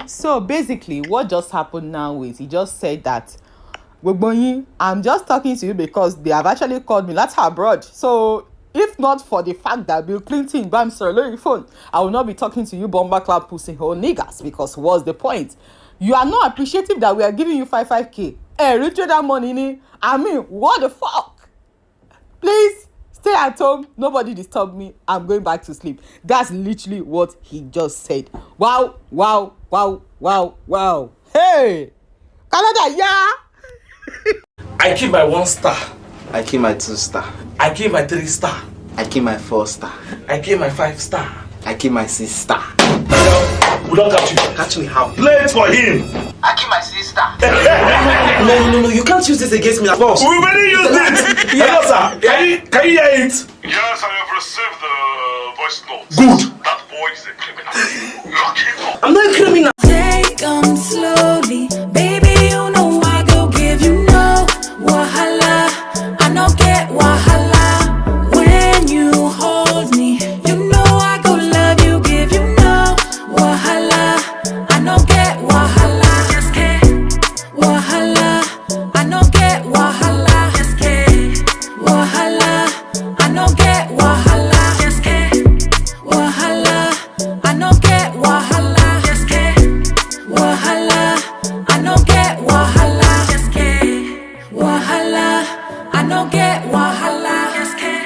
So basically, what just happened now is he just said that I'm just talking to you because they have actually called me. That's abroad. So if not for the fact that Bill Clinton bam sir phone, I will not be talking to you bomber clap pussy hole niggas, because what's the point? You are not appreciative that we are giving you 5k. Hey, return that money. I mean, what the fuck? Please stay at home. Nobody disturb me. I'm going back to sleep. That's literally what he just said. Wow, wow, wow, wow, wow. Hey, Canada, yeah. I keep my 1 star. I keep my 2 star. I keep my 3 star. I keep my 4 star. I keep my 5 star. I keep my 6 star. We don't catch you. Catch me how? Play it for him. I keep my 6 star. No, you can't use this against me, boss. We already used it. Hello, sir. Can you hear it? Yes, I have received the voice notes. Good. That boy is a criminal. Lock him up. I'm not a criminal. Take 'em slowly, baby. You know I go give you no wahala. I no get wahala when you hold me. You know I go love you, give you no wahala. I no get wahala. Just get wahala. I no get wahala. Just get wahala. I no get wahala. Just get wahala. I no get wahala. Just get wahala. I no get wahala. Just get wahala. I no get wahala. Just get.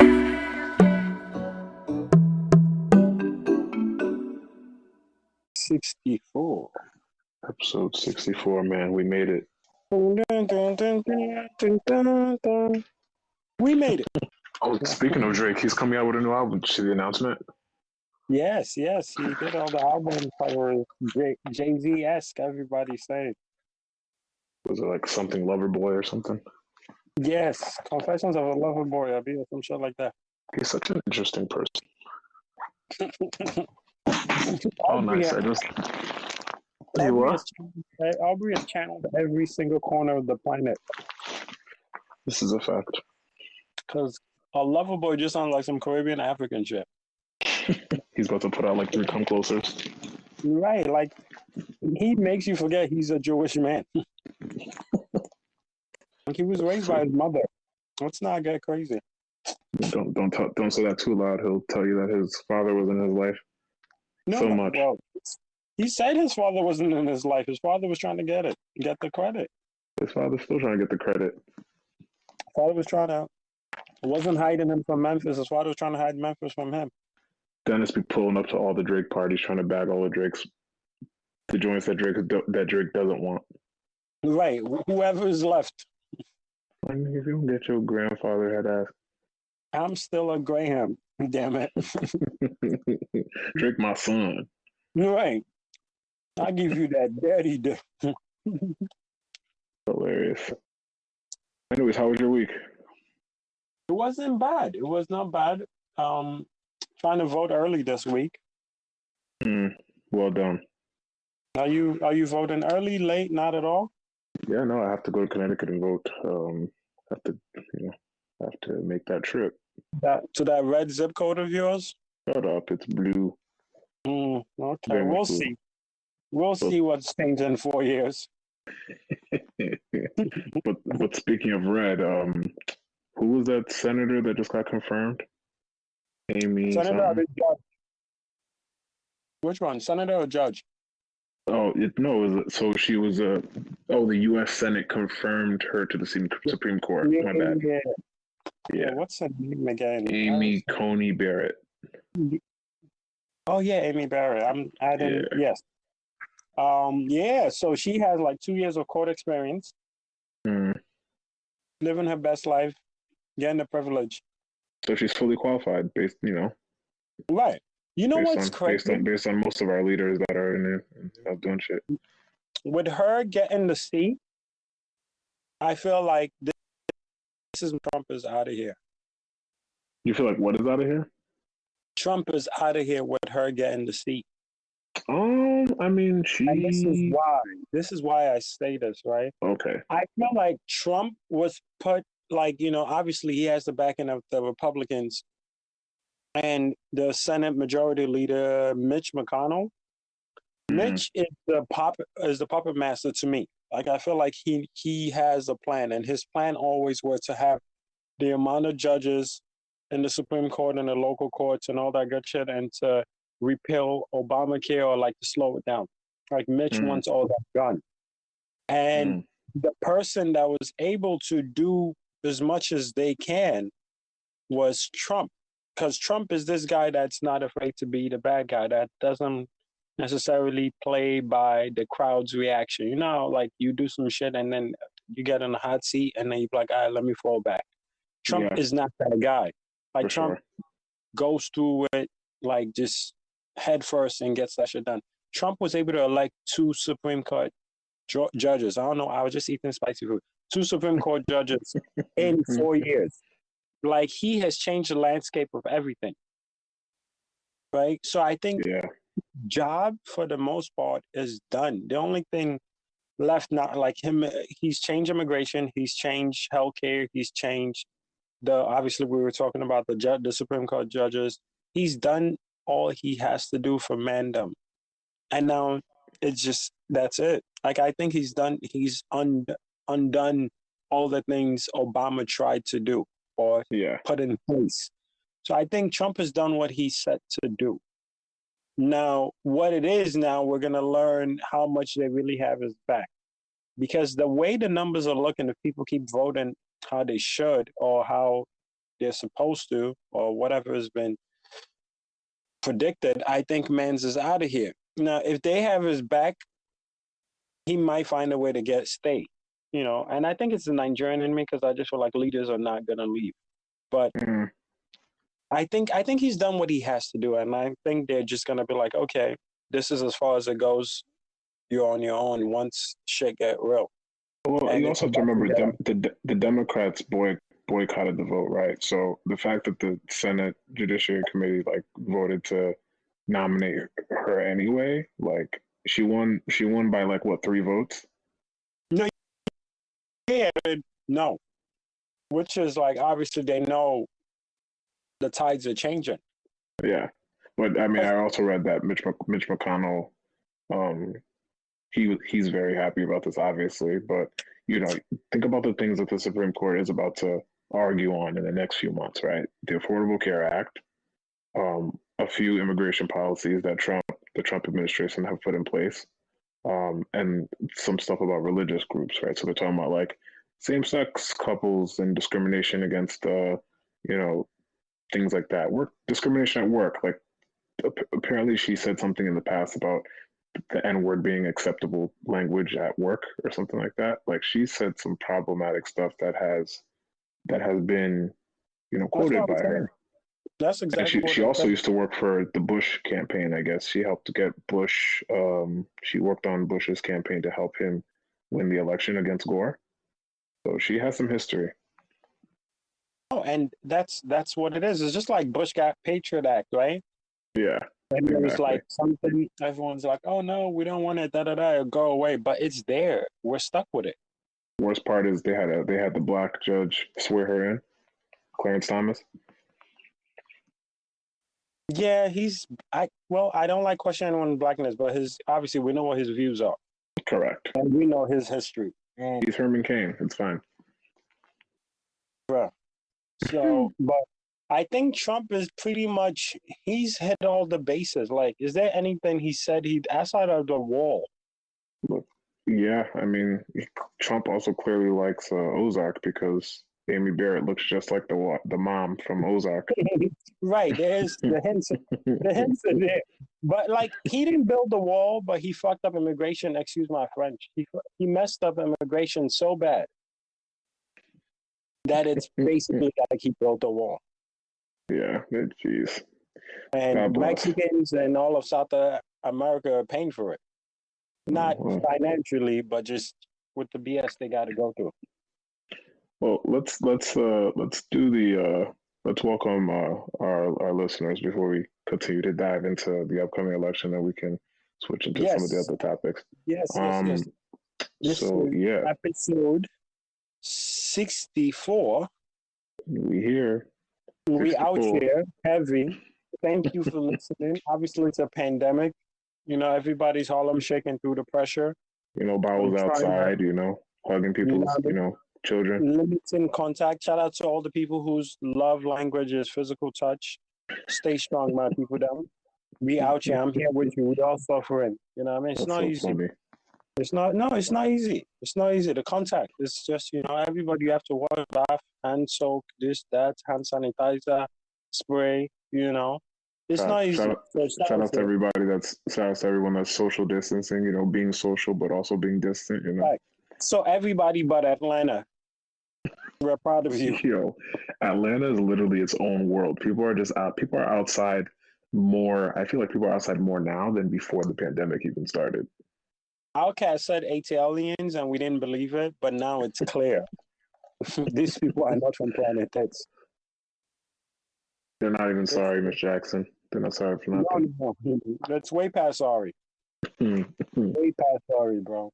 Episode 64, man. We made it. We made it. Oh, speaking of Drake, he's coming out with a new album. Did you see the announcement? Yes, he did all the album covers. Jay-Z-esque, everybody say. Was it like something Lover Boy or something? Yes, Confessions of a Lover Boy, or some shit like that. He's such an interesting person. Oh, nice. I just... You what? Aubrey is channeled every single corner of the planet. This is a fact. Because a Lover Boy just sounds like some Caribbean African shit. He's about to put out like 3 Come Closers. Right, like he makes you forget he's a Jewish man. Like he was raised by his mother. Let's not get crazy. Don't say that too loud. He'll tell you that his father was in his life so much. Well, he said his father wasn't in his life. His father was trying to get the credit. His father's still trying to get the credit. His father was trying to. It wasn't hiding him from Memphis. His father was trying to hide Memphis from him. Dennis be pulling up to all the Drake parties trying to bag all the joints that Drake doesn't want. Right, whoever is left. I mean, if you don't get your grandfather head ass. I'm still a Graham, damn it. Drake, my son. Right. I give you that daddy. Hilarious. Anyways, how was your week? It wasn't bad. It was not bad. Trying to vote early this week. Well done. Are you voting early, late, not at all? Yeah, no, I have to go to Connecticut and vote. Have to make that trip. To that red zip code of yours? Shut up, it's blue. Okay, Very we'll blue. see. We'll see what's changed in 4 years. But speaking of red, who was that senator that just got confirmed? Amy. Senator or something? judge? Which one, senator or judge? Oh, so she was the U.S. Senate confirmed her to the Supreme Court. My bad. Yeah. What's her name again? Amy Coney Barrett. Oh yeah, Amy Barrett. I'm adding. Yeah. Yes. So she has like 2 years of court experience, living her best life, getting the privilege. So she's fully qualified, based. Right. You know what's crazy? Based on most of our leaders that are in there, doing shit. With her getting the seat, I feel like this is Trump is out of here. You feel like what is out of here? Trump is out of here with her getting the seat. I mean, And this is why I say this, right? Okay. I feel like Trump was put, obviously he has the backing of the Republicans and the Senate Majority Leader, Mitch McConnell. Mitch is the puppet master to me. Like I feel like he has a plan, and his plan always was to have the amount of judges in the Supreme Court and the local courts and all that good shit, and to repeal Obamacare or like to slow it down. Like Mitch wants all that done, and the person that was able to do as much as they can was Trump, because Trump is this guy that's not afraid to be the bad guy, that doesn't necessarily play by the crowd's reaction. You know, like you do some shit and then you get in a hot seat and then you're like, all right, let me fall back. Trump is not that guy. Like For Trump goes through it like just head first and gets that shit done. Trump was able to elect 2 Supreme Court judges. I don't know. I was just eating spicy food. 2 Supreme Court judges in 4 years. Like he has changed the landscape of everything. Right. So I think job for the most part is done. The only thing left now, like him, he's changed immigration, he's changed healthcare, he's changed obviously we were talking about the Supreme Court judges. He's done all he has to do for mandem. And now it's just, that's it. Like I think he's undone all the things Obama tried to do or put in place. So I think Trump has done what he set to do. Now, what it is now, we're going to learn how much they really have his back. Because the way the numbers are looking, if people keep voting how they should or how they're supposed to or whatever has been predicted, I think Mans is out of here. Now, if they have his back, he might find a way to stay. You know, and I think it's the Nigerian in me because I just feel like leaders are not going to leave. But I think he's done what he has to do, and I think they're just gonna be like, okay, this is as far as it goes. You're on your own once shit get real. Well, and you also have to remember the Democrats boycotted the vote, right? So the fact that the Senate Judiciary Committee like voted to nominate her anyway, like she won by like what, 3 votes? No, which is like obviously they know the tides are changing. Yeah, but I mean, I also read that Mitch McConnell, he's very happy about this, obviously. But you know, think about the things that the Supreme Court is about to argue on in the next few months, right? The Affordable Care Act, a few immigration policies that the Trump administration have put in place, and some stuff about religious groups, right? So they're talking about like same-sex couples and discrimination against, things like that. Work discrimination at work. Like apparently she said something in the past about the N-word being acceptable language at work or something like that. Like she said some problematic stuff that has been, quoted by her. That's exactly. And she also used to work for the Bush campaign, I guess. She helped to get Bush. She worked on Bush's campaign to help him win the election against Gore. So she has some history. Oh, and that's what it is. It's just like Bush got Patriot Act, right? Yeah. And it was like something, everyone's like, oh no, we don't want it, it'll go away. But it's there. We're stuck with it. Worst part is they had the black judge swear her in, Clarence Thomas. Yeah, I don't like questioning anyone's blackness, but obviously we know what his views are. Correct. And we know his history. And he's Herman Cain. It's fine. Bruh. So, but I think Trump is pretty much, he's hit all the bases. Like, is there anything he said outside of the wall? Yeah, I mean, Trump also clearly likes Ozark because Amy Barrett looks just like the mom from Ozark. Right, there's the hints are there. But like, he didn't build the wall, but he fucked up immigration. Excuse my French. He messed up immigration so bad that it's basically like he built a wall. Yeah, jeez. And Mexicans and all of South America are paying for it. Not financially, but just with the BS they got to go through. Well, let's welcome our listeners before we continue to dive into the upcoming election, and we can switch into some of the other topics. Yes. This is episode 64. We here. 64. We out here heavy. Thank you for listening. Obviously, it's a pandemic. Everybody's Harlem shaking through the pressure. BAWO's Trying to, outside, hugging people's, children. limiting contact. Shout out to all the people whose love language is physical touch. Stay strong, my people. Down. We out here. I'm here with you. We all suffering. You know what I mean? It's That's not so easy. funny. It's not. No, it's not easy. It's not easy. The contact. It's just everybody you have to wash, bath, hand soak, this, that, hand sanitizer, spray. It's not easy. Shout out to everyone that's social distancing. Being social but also being distant. Right. So everybody but Atlanta, we're proud of you. Atlanta is literally its own world. People are just out. People are outside more. I feel like people are outside more now than before the pandemic even started. Outcast said aliens, and we didn't believe it, but now it's clear. These people are not from planet X. They're not even sorry, Miss Jackson. They're not sorry for nothing. No. That's way past sorry. Way past sorry, bro.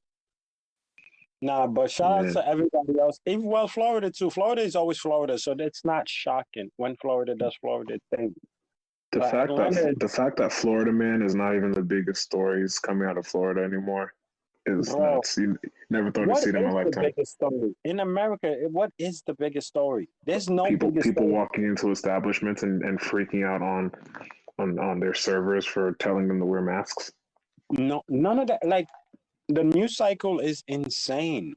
Nah, but shout out to everybody else. Even Florida too. Florida is always Florida, so it's not shocking when Florida does Florida thing. The fact that Florida Man is not even the biggest stories coming out of Florida anymore is nuts. You never thought to see it in my lifetime. The biggest story? In America, what is the biggest story? There's no people walking into establishments and freaking out on their servers for telling them to wear masks. No, none of that. Like, the news cycle is insane.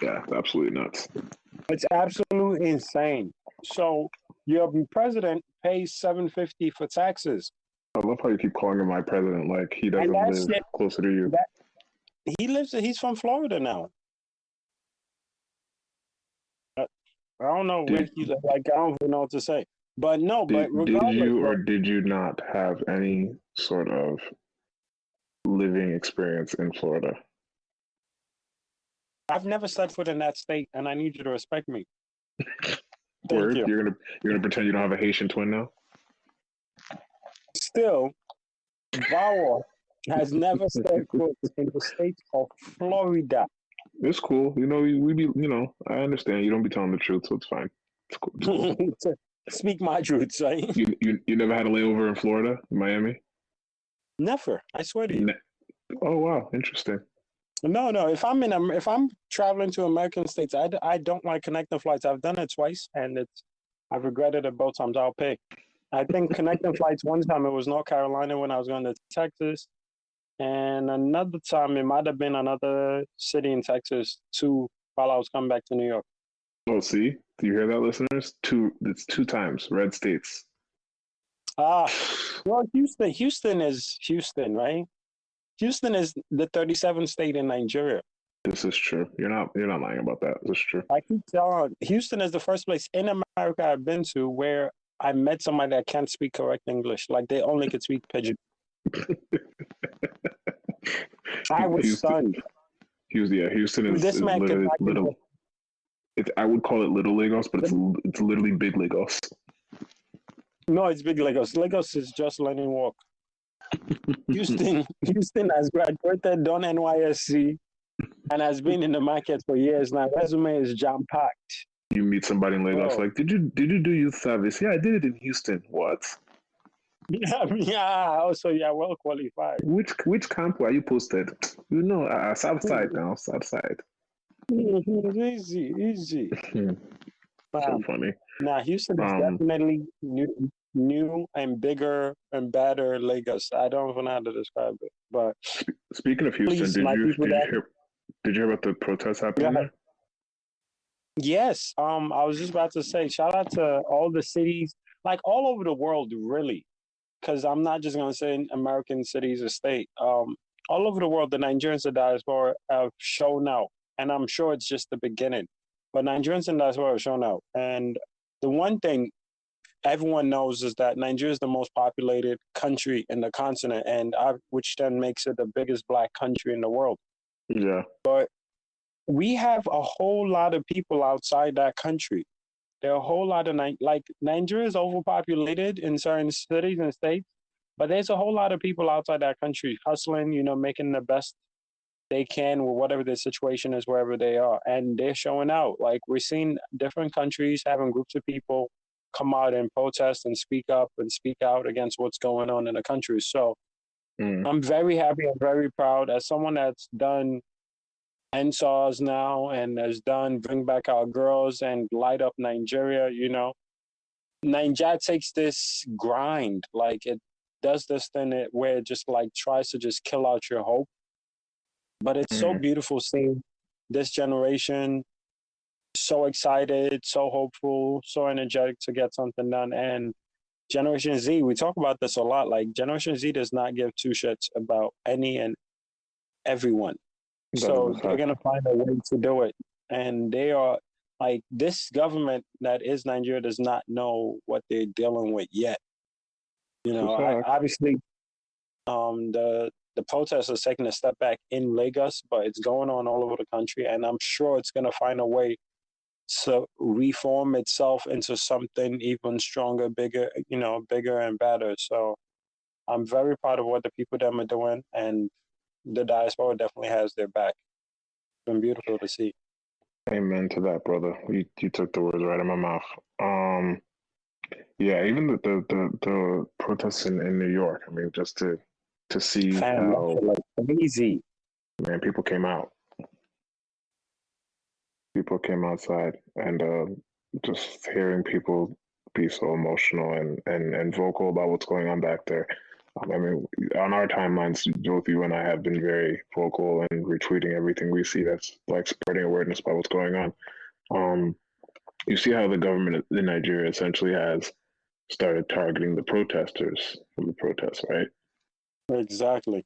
Yeah, it's absolutely nuts. It's absolutely insane. So your president pays $750 for taxes. I love how you keep calling him my president, like he doesn't live closer to you. He's from Florida now. I don't know where he's like. I don't even know what to say. But no, but regardless, did you or did you not have any sort of living experience in Florida? I've never set foot in that state, and I need you to respect me. Word? You're gonna pretend you don't have a Haitian twin now? Still, BAWO has never set foot in the state of Florida. It's cool. I understand. You don't be telling the truth, so it's fine. It's cool. It's cool. Speak my truth, right? You never had a layover in Florida, Miami? Never. I swear to you. Oh wow, interesting. No. If I'm traveling to American states, I don't like connecting flights. I've done it twice, and I've regretted it both times. I'll pay. I think connecting flights one time it was North Carolina when I was going to Texas, and another time it might have been another city in Texas too while I was coming back to New York. Oh, see, do you hear that, listeners? It's two times red states. Well, Houston is Houston, right? Houston is the 37th state in Nigeria. This is true. You're not lying about that. This is true. I keep telling Houston is the first place in America I've been to where I met somebody that can't speak correct English. Like they only could speak pidgin. I was stunned. Houston is literally little. I would call it Little Lagos, but it's literally Big Lagos. No, it's Big Lagos. Lagos is just learning walk. Houston has graduated, done NYSC, and has been in the market for years now. Resume is jam packed. You meet somebody in Lagos, like, did you do youth service? Yeah, I did it in Houston. What? Yeah. Also, yeah, well qualified. Which camp were you posted? South side now. South side. Easy. So funny. Nah, Houston is definitely new and bigger and better Lagos. I don't even know how to describe it. But speaking of Houston, did you hear about the protests happening there? Yes. I was just about to say, shout out to all the cities, like all over the world, really. Because I'm not just going to say American cities or state. All over the world, the Nigerians in diaspora have shown out. And I'm sure it's just the beginning. But Nigerians in diaspora have shown out. And the one thing everyone knows is that Nigeria is the most populated country in the continent, and which then makes it the biggest black country in the world. Yeah. But we have a whole lot of people outside that country. There are a whole lot of, Nigeria is overpopulated in certain cities and states, but there's a whole lot of people outside that country hustling, making the best they can with whatever their situation is, wherever they are. And they're showing out. Like, we're seeing different countries having groups of people come out and protest and speak up and speak out against what's going on in the country. So I'm very happy. I'm very proud as someone that's done NSARS now and has done Bring Back Our Girls and Light Up Nigeria. Nigeria takes this grind, like it does this thing where it just like tries to just kill out your hope. But it's so beautiful seeing this generation so excited, so hopeful, so energetic to get something done. And Generation Z, we talk about this a lot. Like Generation Z does not give two shits about any and everyone. So they're gonna find a way to do it. And they are like this government that is Nigeria does not know what they're dealing with yet. Obviously, the protest is taking a step back in Lagos, but it's going on all over the country, and I'm sure it's going to find a way to reform itself into something even stronger, bigger and better. So I'm very proud of what the people them are doing, and the diaspora definitely has their back. It's been beautiful to see. Amen to that, brother. You took the words right in my mouth. Yeah, even the protests in New York. I mean, just to see how easy, man, people came out. People came outside, and just hearing people be so emotional and vocal about what's going on back there. I mean, on our timelines, both you and I have been very vocal and retweeting everything we see that's like spreading awareness about what's going on. You see how the government in Nigeria essentially has started targeting the protesters from the protests, right? Exactly.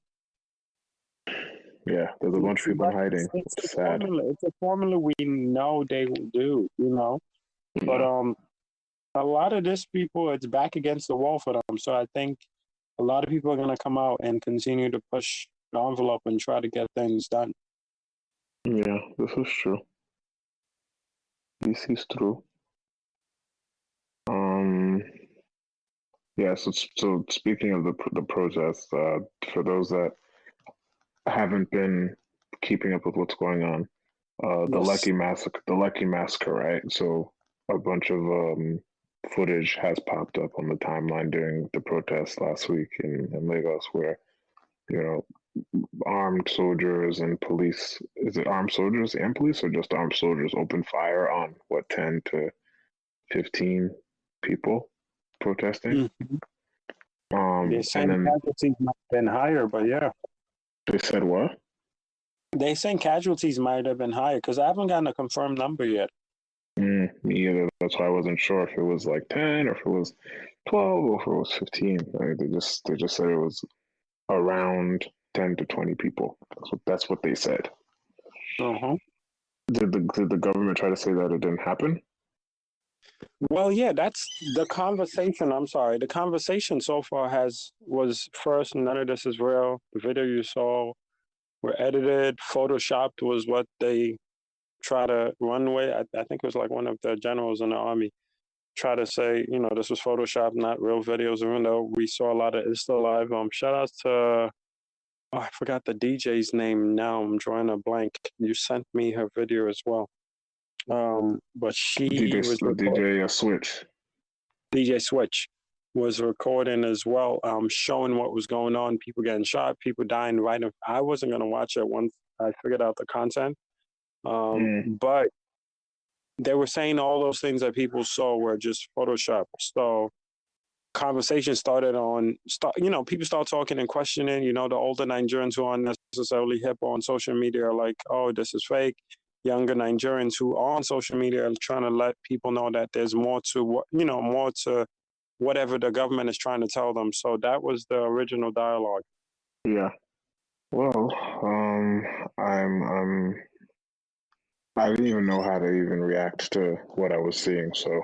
Yeah, there's a bunch of people in hiding. It's sad. It's a formula we know they will do, But a lot of this people, it's back against the wall for them. So I think a lot of people are going to come out and continue to push the envelope and try to get things done. Yeah, this is true. This is true. Yeah, so speaking of the protests, for those that haven't been keeping up with what's going on, the Lekki Massacre, right? So a bunch of footage has popped up on the timeline during the protests last week in Lagos, where armed soldiers and police. Is it armed soldiers and police, or just armed soldiers opened fire on 10 to 15 people protesting? They're saying casualties might have been higher, but yeah. They said what? They saying casualties might have been higher because I haven't gotten a confirmed number yet. Me either. That's why I wasn't sure if it was like 10 or if it was 12 or if it was 15. I mean, they just said it was around 10 to 20 people. That's what they said. Did the government try to say that it didn't happen? Well, yeah, that's the conversation. I'm sorry. The conversation so far was first, none of this is real. The video you saw were edited, photoshopped was what they try to run with. I think it was like one of the generals in the army try to say, this was photoshopped, not real videos, even though we saw a lot of it's still live. Shout out to I forgot the DJ's name now. I'm drawing a blank. You sent me her video as well. But she was DJ Switch. DJ Switch was recording as well, showing what was going on, people getting shot, people dying right. I wasn't going to watch it once I figured out the content. But they were saying all those things that people saw were just Photoshop. So conversation started people start talking and questioning, the older Nigerians who aren't necessarily hip on social media are like, oh, this is fake. Younger Nigerians who are on social media are trying to let people know that there's more to more to whatever the government is trying to tell them. So that was the original dialogue. Yeah. Well, I didn't even know how to even react to what I was seeing. So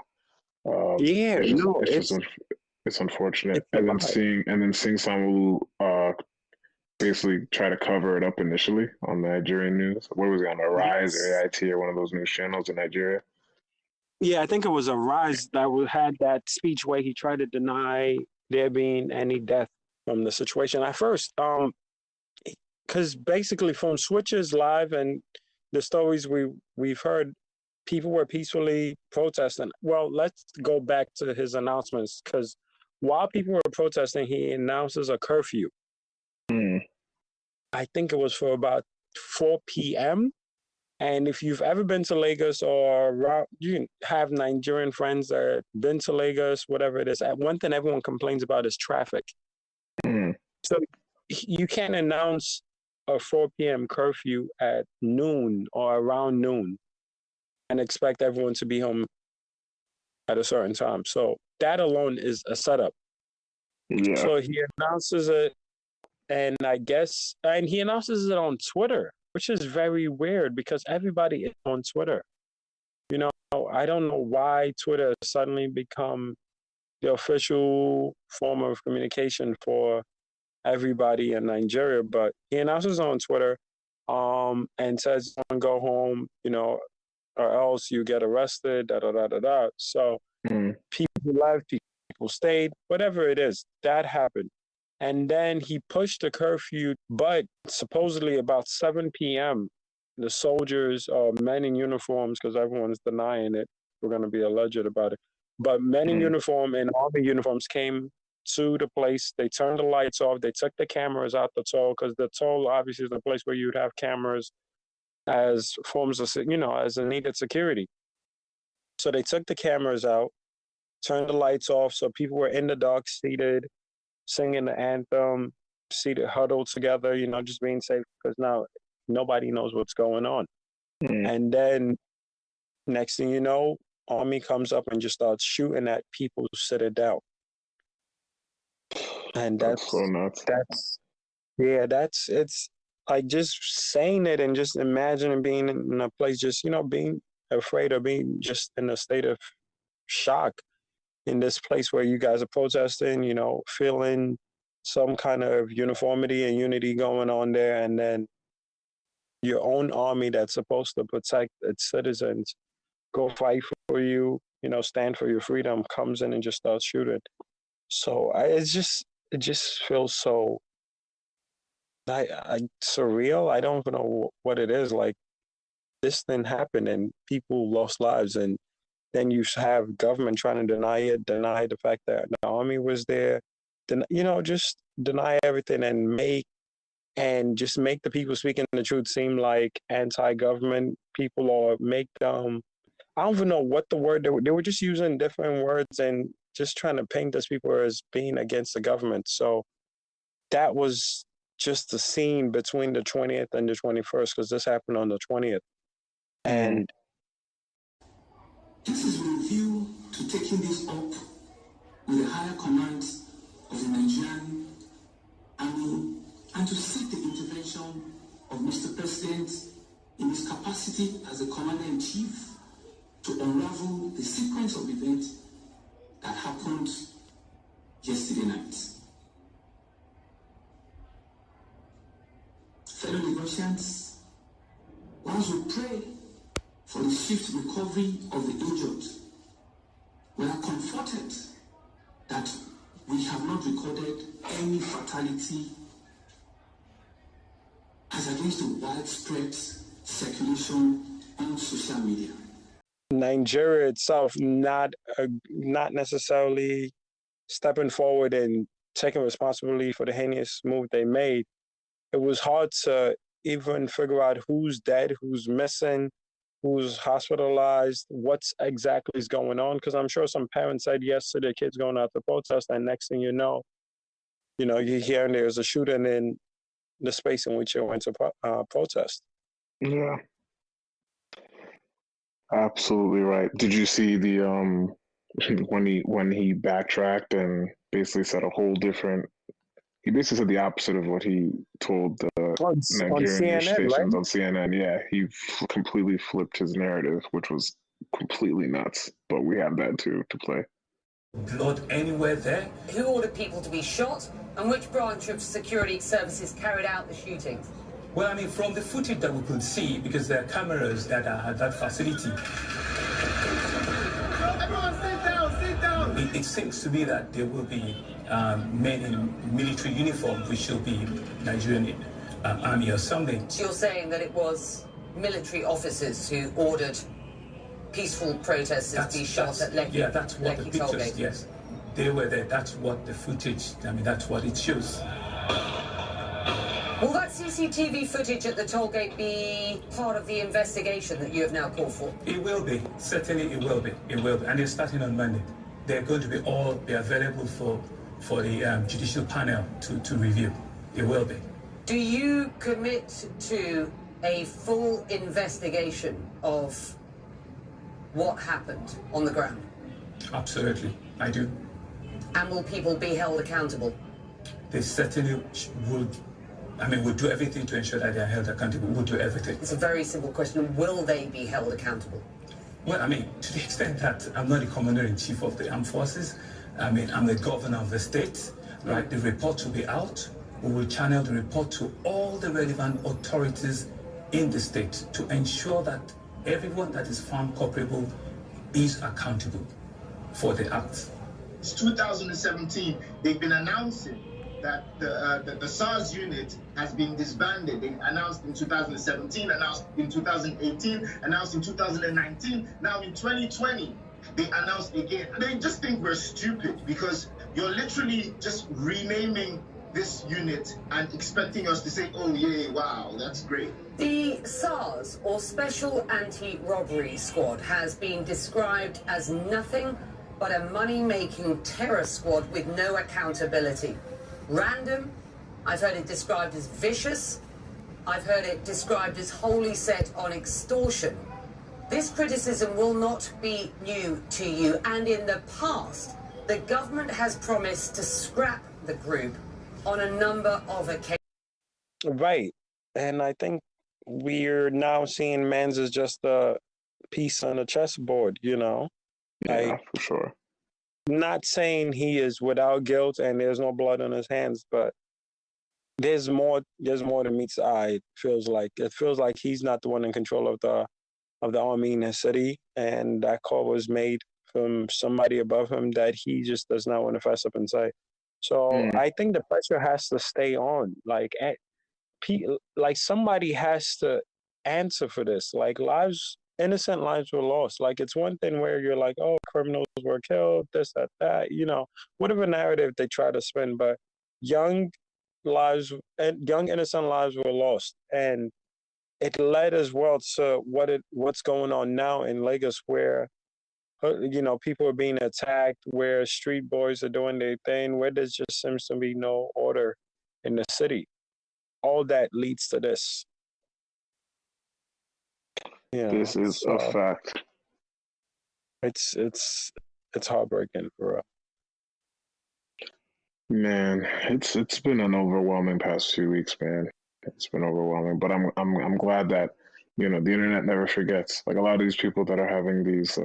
it's unfortunate. And then seeing Sanwo-Olu basically try to cover it up initially on the Nigerian news. What was it, on Arise or AIT or one of those news channels in Nigeria? Yeah, I think it was Arise that had that speech where he tried to deny there being any death from the situation at first. Because basically from Switches Live and the stories we've heard, people were peacefully protesting. Well, let's go back to his announcements, because while people were protesting, he announces a curfew. I think it was for about 4 p.m. And if you've ever been to Lagos or you have Nigerian friends that have been to Lagos, whatever it is, one thing everyone complains about is traffic. So you can't announce a 4 p.m. curfew at noon or around noon and expect everyone to be home at a certain time. So that alone is a setup. Yeah. So he announces it, and he announces it on Twitter, which is very weird because everybody is on Twitter. You know, I don't know why Twitter has suddenly become the official form of communication for everybody in Nigeria, but he announces on Twitter and says, "Don't go home, you know, or else you get arrested." Da da da da da. So people left, people stayed, whatever it is, that happened. And then he pushed the curfew, but supposedly about 7 p.m., the soldiers, men in uniforms, because everyone's denying it, we're going to be alleged about it, but men in uniform and army uniforms came to the place. They turned the lights off. They took the cameras out the toll, because the toll obviously is the place where you'd have cameras as forms of, you know, as a needed security. So they took the cameras out, turned the lights off, so people were in the dark, seated, singing the anthem, seated, huddled together, you know, just being safe, because now nobody knows what's going on. And then next thing you know, army comes up and just starts shooting at people who sit it down. And that's so nuts. It's like just saying it and just imagining being in a place, just, you know, being afraid or being just in a state of shock in this place where you guys are protesting, you know, feeling some kind of uniformity and unity going on there. And then your own army that's supposed to protect its citizens, go fight for you, you know, stand for your freedom, comes in and just starts shooting. So it just feels so surreal. I don't even know what it is. Like, this thing happened and people lost lives, and then you have government trying to deny the fact that the army was there, you know, just deny everything and just make the people speaking the truth seem like anti-government people, or make them, I don't even know what the word, they were just using different words and just trying to paint these people as being against the government. So that was just the scene between the 20th and the 21st, because this happened on the 20th. And this is with a view to taking this up with the higher command of the Nigerian army and to seek the intervention of Mr. President in his capacity as the Commander-in-Chief to unravel the sequence of events that happened yesterday night. Fellow Lagosians, whilst we pray for the swift recovery of the injured, we are comforted that we have not recorded any fatality as against the widespread circulation on social media. Nigeria itself not necessarily stepping forward and taking responsibility for the heinous move they made. It was hard to even figure out who's dead, who's missing, who's hospitalized, what's exactly is going on. Because I'm sure some parents said yes to their kids going out to protest, and next thing you know, you hear and there's a shooting in the space in which you went to protest. Yeah. Absolutely right. Did you see the when he backtracked and basically said a whole different? He basically said the opposite of what he told the Nigerian news stations, right? On CNN. Yeah, he completely flipped his narrative, which was completely nuts. But we have that too to play. Blood anywhere there? Who ordered people to be shot, and which branch of security services carried out the shootings? Well, I mean, from the footage that we could see, because there are cameras that are at that facility. Everyone sit down. It seems to be that there will be men in military uniform, which will be Nigerian army or something. So you're saying that it was military officers who ordered peaceful protesters to be shot at Lekki? Yeah, that's what Lekki the pictures, yes. They were there. That's what the footage, I mean, that's what it shows. CCTV footage at the tollgate be part of the investigation that you have now called for? It will be. Certainly it will be. It will be. And they're starting on Monday. They're going to be available for the judicial panel to review. It will be. Do you commit to a full investigation of what happened on the ground? Absolutely. I do. And will people be held accountable? They certainly would. I mean, we'll do everything to ensure that they are held accountable. We'll do everything. It's a very simple question. Will they be held accountable? Well, I mean, to the extent that I'm not the commander-in-chief of the armed forces, I mean, I'm the governor of the state, right? The report will be out. We will channel the report to all the relevant authorities in the state to ensure that everyone that is found culpable is accountable for the act. It's 2017. They've been announcing that the SARS unit has been disbanded. They announced in 2017, announced in 2018, announced in 2019. Now in 2020, they announced again. They just think we're stupid because you're literally just renaming this unit and expecting us to say, oh yeah, wow, that's great. The SARS, or Special Anti-Robbery Squad, has been described as nothing but a money-making terror squad with no accountability. Random, I've heard it described as vicious, I've heard it described as wholly set on extortion. This criticism will not be new to you, and in the past, the government has promised to scrap the group on a number of occasions. Right. And I think we're now seeing Mans as just a piece on a chessboard, you know? Yeah, for sure. Not saying he is without guilt and there's no blood on his hands, but there's more than meets the eye. It feels like he's not the one in control of the army in his city, and that call was made from somebody above him that he just does not want to fess up and say. So I think the pressure has to stay on. Like somebody has to answer for this. Like innocent lives were lost. Like it's one thing where you're like, oh, criminals were killed, this, that, you know, whatever narrative they try to spin, but young innocent lives were lost. And it led as well to what's going on now in Lagos, where you know, people are being attacked, where street boys are doing their thing, where there just seems to be no order in the city. All that leads to this. Yeah, this is a fact. It's heartbreaking for real. Man, it's been an overwhelming past few weeks, man. It's been overwhelming, but I'm glad that, you know, the internet never forgets. Like a lot of these people that are having these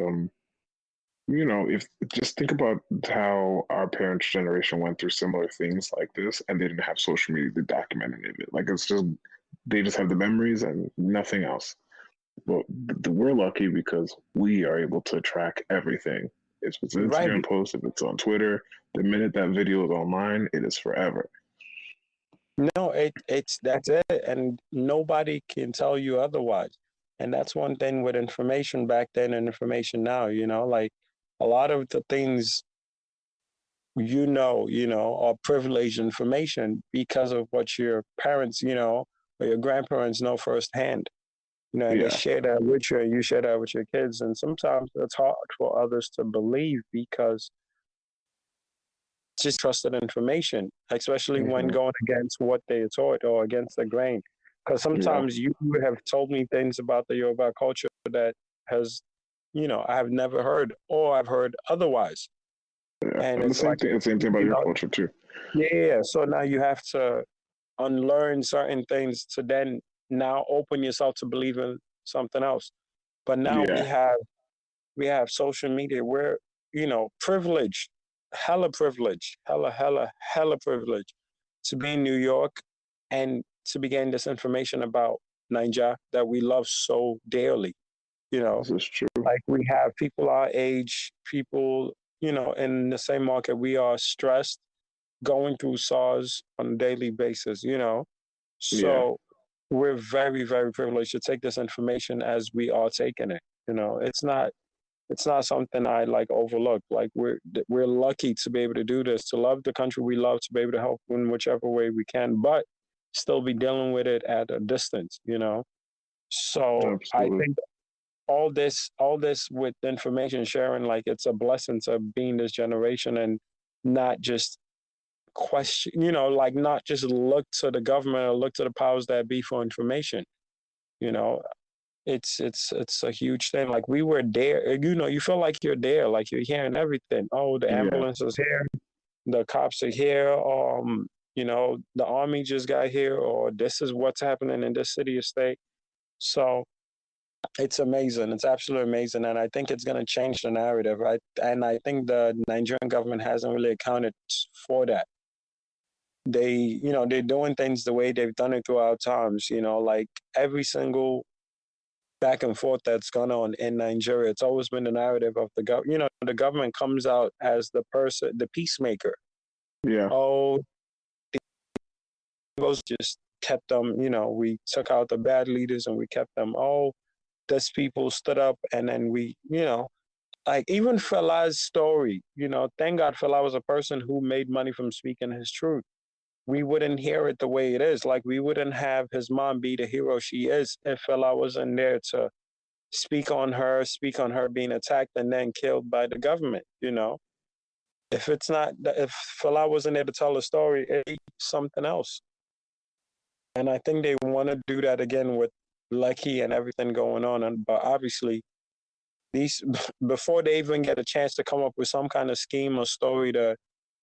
you know, if just think about how our parents' generation went through similar things like this, and they didn't have social media to document any of it. Like it's just they just have the memories and nothing else. Well, we're lucky because we are able to track everything. If it's an Instagram post, if it's on Twitter, the minute that video is online, it is forever. No, that's it, and nobody can tell you otherwise. And that's one thing with information back then and information now. You know, like a lot of the things you know, are privileged information because of what your parents, you know, or your grandparents know firsthand. You know, and they share that with you, and you share that with your kids. And sometimes it's hard for others to believe because it's just trusted information, especially when going against what they are taught or against the grain. Because sometimes you have told me things about the Yoruba culture that has, you know, I have never heard or I've heard otherwise. Yeah. And the same thing about your culture too. Yeah. So now you have to unlearn certain things to then now open yourself to believe in something else. But now we have social media where, you know, privilege, hella privilege to be in New York and to be getting this information about Nigeria that we love so dearly. You know, this is true. Like we have people our age, people, you know, in the same market, we are stressed, going through SARS on a daily basis, you know. So we're very, very privileged to take this information as we are taking it. You know, it's not something I like overlook. Like we're lucky to be able to do this, to love the country we love, to be able to help in whichever way we can. But still be dealing with it at a distance, you know. So I Absolutely. think all this with information sharing, like it's a blessing to being this generation and not just question, you know, like not just look to the government or look to the powers that be for information. You know, it's a huge thing. Like we were there, you know, you feel like you're there, like you're hearing everything. Oh, the Yeah. ambulance is here, the cops are here, you know, the army just got here, or this is what's happening in this city or state. So it's amazing. It's absolutely amazing, and I think it's going to change the narrative. Right, and I think the Nigerian government hasn't really accounted for that. They, you know, they're doing things the way they've done it throughout times. You know, like every single back and forth that's gone on in Nigeria, it's always been the narrative of the government. You know, the government comes out as the person, the peacemaker. Yeah. Oh, the just kept them. You know, we took out the bad leaders and we kept them. Oh, this people stood up, and then we, you know, like even Fela's story, you know, thank God Fela was a person who made money from speaking his truth. We wouldn't hear it the way it is. Like we wouldn't have his mom be the hero she is if Fela wasn't there to speak on her being attacked and then killed by the government, you know. If Fela wasn't there to tell the story, it's something else. And I think they want to do that again with Lekki and everything going on. But obviously, these before they even get a chance to come up with some kind of scheme or story to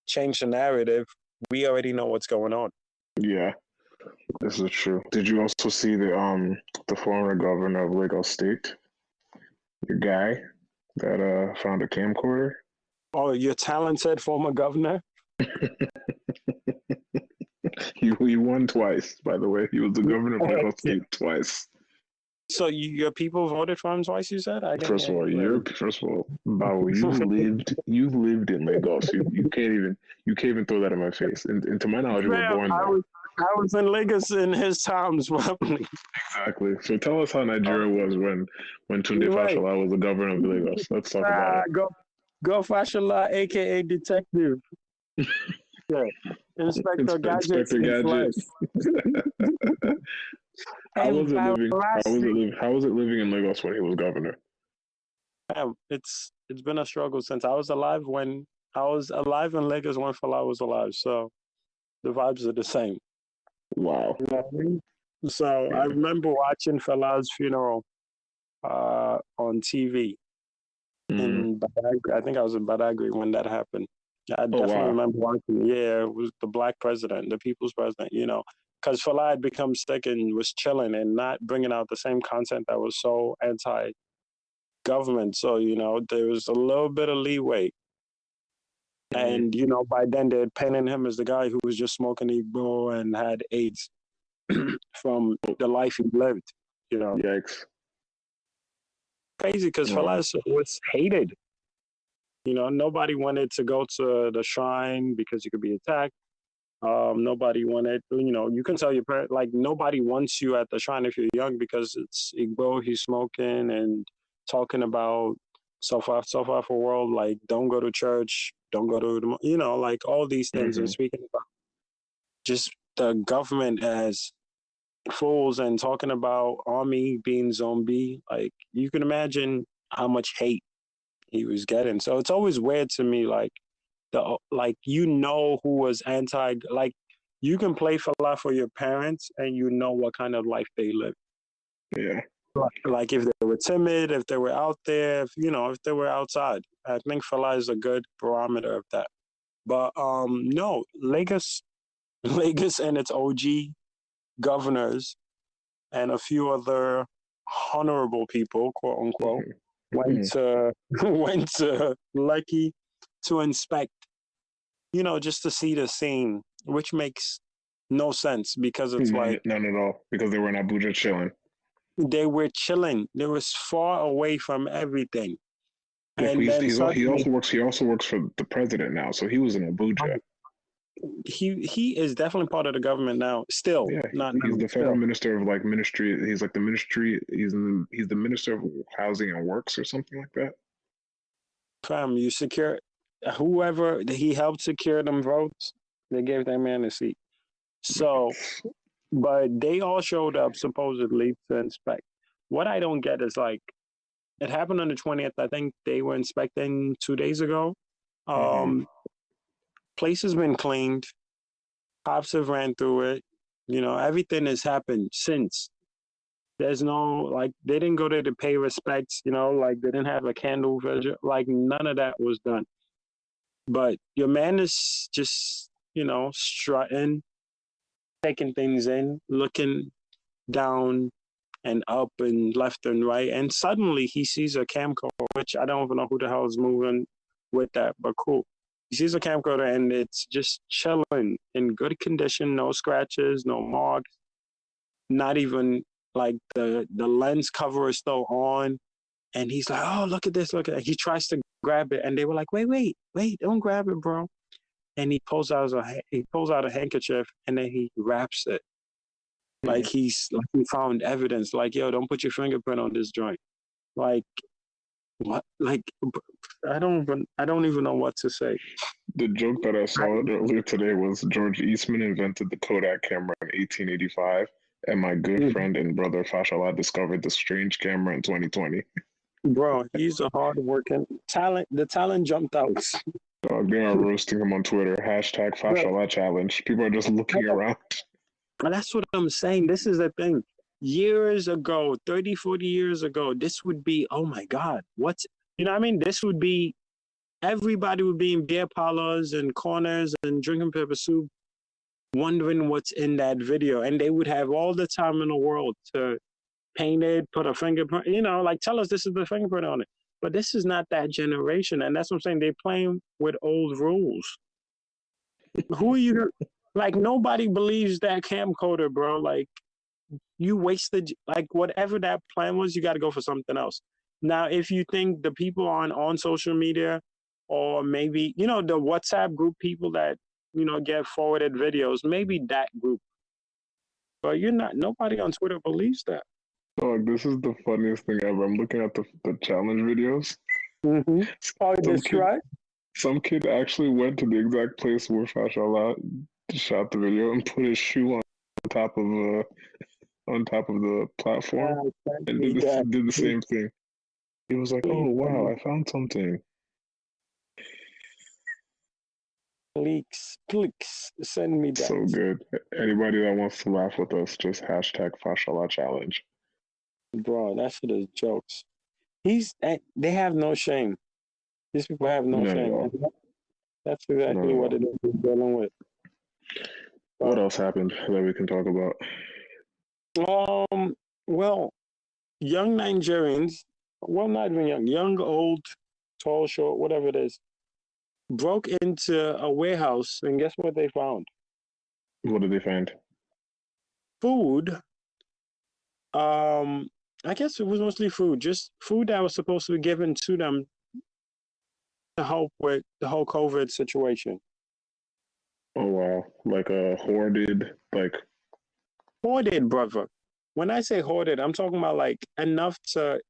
change the narrative, we already know what's going on. Yeah, this is true. Did you also see the former governor of Lagos State, the guy that found a camcorder? Oh, your talented former governor? He won twice, by the way. He was the governor of Lagos State twice. So your people voted for him twice, you said? First of all, BAWO, you lived in Lagos. You can't even throw that in my face. And to my knowledge, you were born there. I was in Lagos in his times. Exactly. So tell us how Nigeria was when Tunde Fashola was the governor of Lagos. Let's talk about it. Go Fashola, aka Detective. Yeah. Inspector Gadget. How was it living in Lagos when he was governor? It's been a struggle since I was alive in Lagos when Fela was alive. So the vibes are the same. Wow. You know what I mean? So I remember watching Fela's funeral on TV in Badagry. I think I was in Badagry when that happened. I definitely remember watching. Yeah, it was the black president, the people's president, you know, because Fela had become sick and was chilling and not bringing out the same content that was so anti-government. So, you know, there was a little bit of leeway. And, you know, by then they're painting him as the guy who was just smoking Igbo and had AIDS from the life he lived, you know. Yikes. Crazy because Fela was hated. You know, nobody wanted to go to the shrine because you could be attacked. Nobody wanted, you know, you can tell your parents, like, nobody wants you at the shrine if you're young because it's Igbo, he's smoking and talking about so far for world, like, don't go to church, don't go to, you know, like all these things and speaking about just the government as fools and talking about army being zombie. Like, you can imagine how much hate he was getting. So it's always weird to me, like, you know who was like, you can play Fela for your parents and you know what kind of life they live. Yeah. Like if they were timid, if they were out there, if they were outside. I think Fela is a good barometer of that. But no, Lagos and its OG governors and a few other honorable people, quote unquote, went to Lekki to inspect, just to see the scene, which makes no sense because it's like none at all, because they were in Abuja chilling. They were chilling. They was far away from everything. Yeah, and he also works for the president now, so he was in Abuja. He is definitely part of the government now. Still, yeah, he's the federal minister of ministry. He's like the ministry. He's the minister of housing and works or something like that. Fam, you secure whoever he helped secure them votes. They gave that man a seat. So But they all showed up supposedly to inspect. What I don't get is like, it happened on the 20th. I think they were inspecting 2 days ago. Place has been cleaned. Cops have ran through it. You know, everything has happened since. There's no, like, they didn't go there to pay respects, you know, like, they didn't have a candle vigil. Like, none of that was done. But your man is just, you know, strutting, taking things in, looking down and up and left and right. And suddenly he sees a camcorder, which I don't even know who the hell is moving with that, but cool. He sees a camcorder and it's just chilling in good condition, no scratches, no marks, not even like the lens cover is still on. And he's like, oh, look at this, look at that. He tries to grab it and they were like, wait, don't grab it, bro. And he pulls out a handkerchief and then he wraps it. Like he found evidence. Like, yo, don't put your fingerprint on this joint. Like, what? Like, I don't even know what to say. The joke that I saw earlier today was George Eastman invented the Kodak camera in 1885, and my good friend and brother Fashola discovered the strange camera in 2020. Bro, he's a hard-working talent. The talent jumped out. Dog, they are roasting him on Twitter. Hashtag Fashola challenge. People are just looking around. And that's what I'm saying. This is the thing. Years ago, 30, 40 years ago, this would be, oh my God, what's, you know what I mean? This would be, everybody would be in beer parlors and corners and drinking pepper soup, wondering what's in that video. And they would have all the time in the world to paint it, put a fingerprint, you know, like tell us this is the fingerprint on it. But this is not that generation. And that's what I'm saying. They're playing with old rules. Who are you? Like, nobody believes that camcorder, bro. Like, you wasted, like, whatever that plan was, you got to go for something else. Now, if you think the people on social media, or maybe, you know, the WhatsApp group people that, you know, get forwarded videos, maybe that group. But nobody on Twitter believes that. Dog, this is the funniest thing ever. I'm looking at the challenge videos. Some kid actually went to the exact place where Fashola shot the video and put his shoe on top of the platform and did the same thing. He was like, "Oh wow, I found something." Please, send me that. So good. Anybody that wants to laugh with us, just hashtag Fashola challenge. Bro, that shit is jokes. They have no shame. These people have no shame. That's exactly what it is we're dealing with. What else happened that we can talk about? Well, young Nigerians, well, not even young, old, tall, short, whatever it is, broke into a warehouse, and guess what they found? What did they find? Food. I guess it was mostly food, just food that was supposed to be given to them to help with the whole COVID situation. Oh wow, like a hoarded, brother. When I say hoarded, I'm talking about like enough to,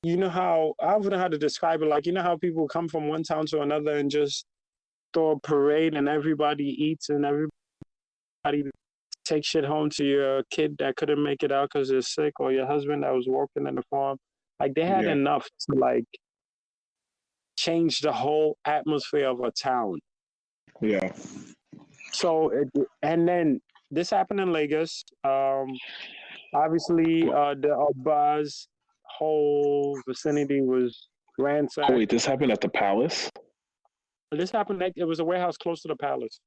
you know how, I don't know how to describe it. Like, you know how people come from one town to another and just throw a parade and everybody eats and everybody takes shit home to your kid that couldn't make it out because they're sick, or your husband that was working in the farm. Like, they had enough to like change the whole atmosphere of a town. Yeah. So, and then this happened in Lagos. Obviously, the Abbas whole vicinity was ransacked. Oh wait, this happened at the palace? This happened, it was a warehouse close to the palace.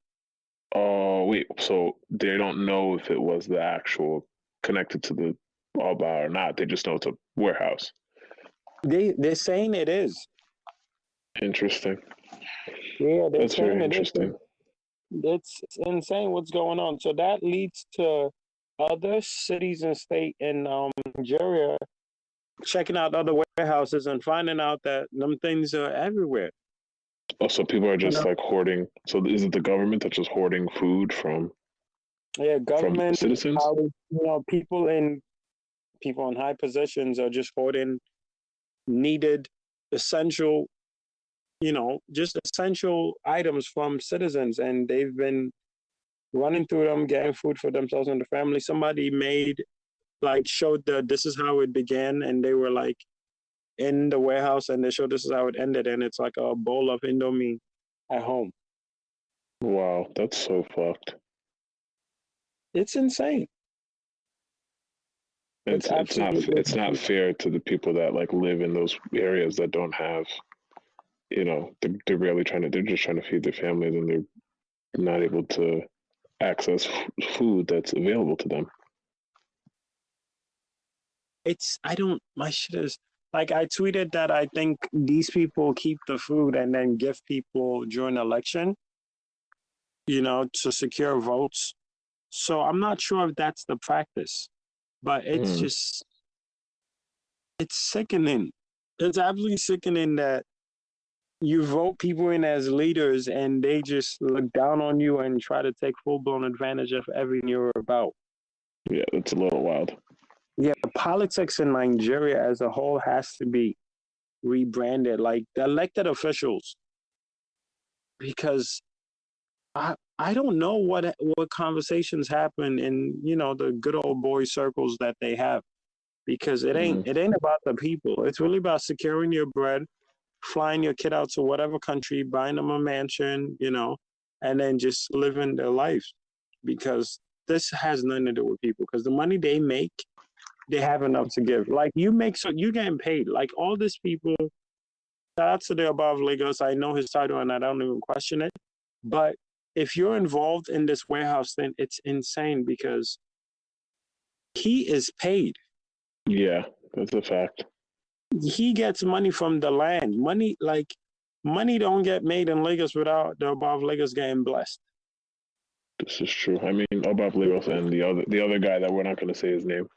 Oh wait, so they don't know if it was the actual connected to the Abba or not. They just know it's a warehouse. They're saying it is. Interesting. Yeah, that's very interesting. It's insane what's going on. So that leads to other cities and state in Nigeria checking out other warehouses and finding out that them things are everywhere. Oh, so people are just like hoarding. So is it the government that's just hoarding food from? Yeah, government, from citizens. People in high positions are just hoarding needed, essential, just essential items from citizens, and they've been running through them, getting food for themselves and the family. Somebody showed this is how it began, and they were like in the warehouse, and they showed this is how it ended, and it's like a bowl of Indomie at home. Wow, that's so fucked. It's insane. It's not fair to the people that like live in those areas that don't have, they're really they're just trying to feed their families, and they're not able to access food that's available to them. My shit is like, I tweeted that I think these people keep the food and then give people during election, to secure votes. So I'm not sure if that's the practice, but it's just, it's sickening. It's absolutely sickening that you vote people in as leaders and they just look down on you and try to take full-blown advantage of everything you're about. Yeah, it's a little wild. Yeah, politics in Nigeria as a whole has to be rebranded, like the elected officials, because I don't know what conversations happen in the good old boy circles that they have, because it ain't about the people. It's really about securing your bread, flying your kid out to whatever country, buying them a mansion, and then just living their life, because this has nothing to do with people, because the money they make, they have enough to give. Like you're getting paid. Like all these people, shout out to the above Lagos. I know his title and I don't even question it. But if you're involved in this warehouse thing, it's insane because he is paid. Yeah, that's a fact. He gets money from the land. Money don't get made in Lagos without the above Lagos getting blessed. This is true. I mean, above Lagos and the other guy that we're not going to say his name.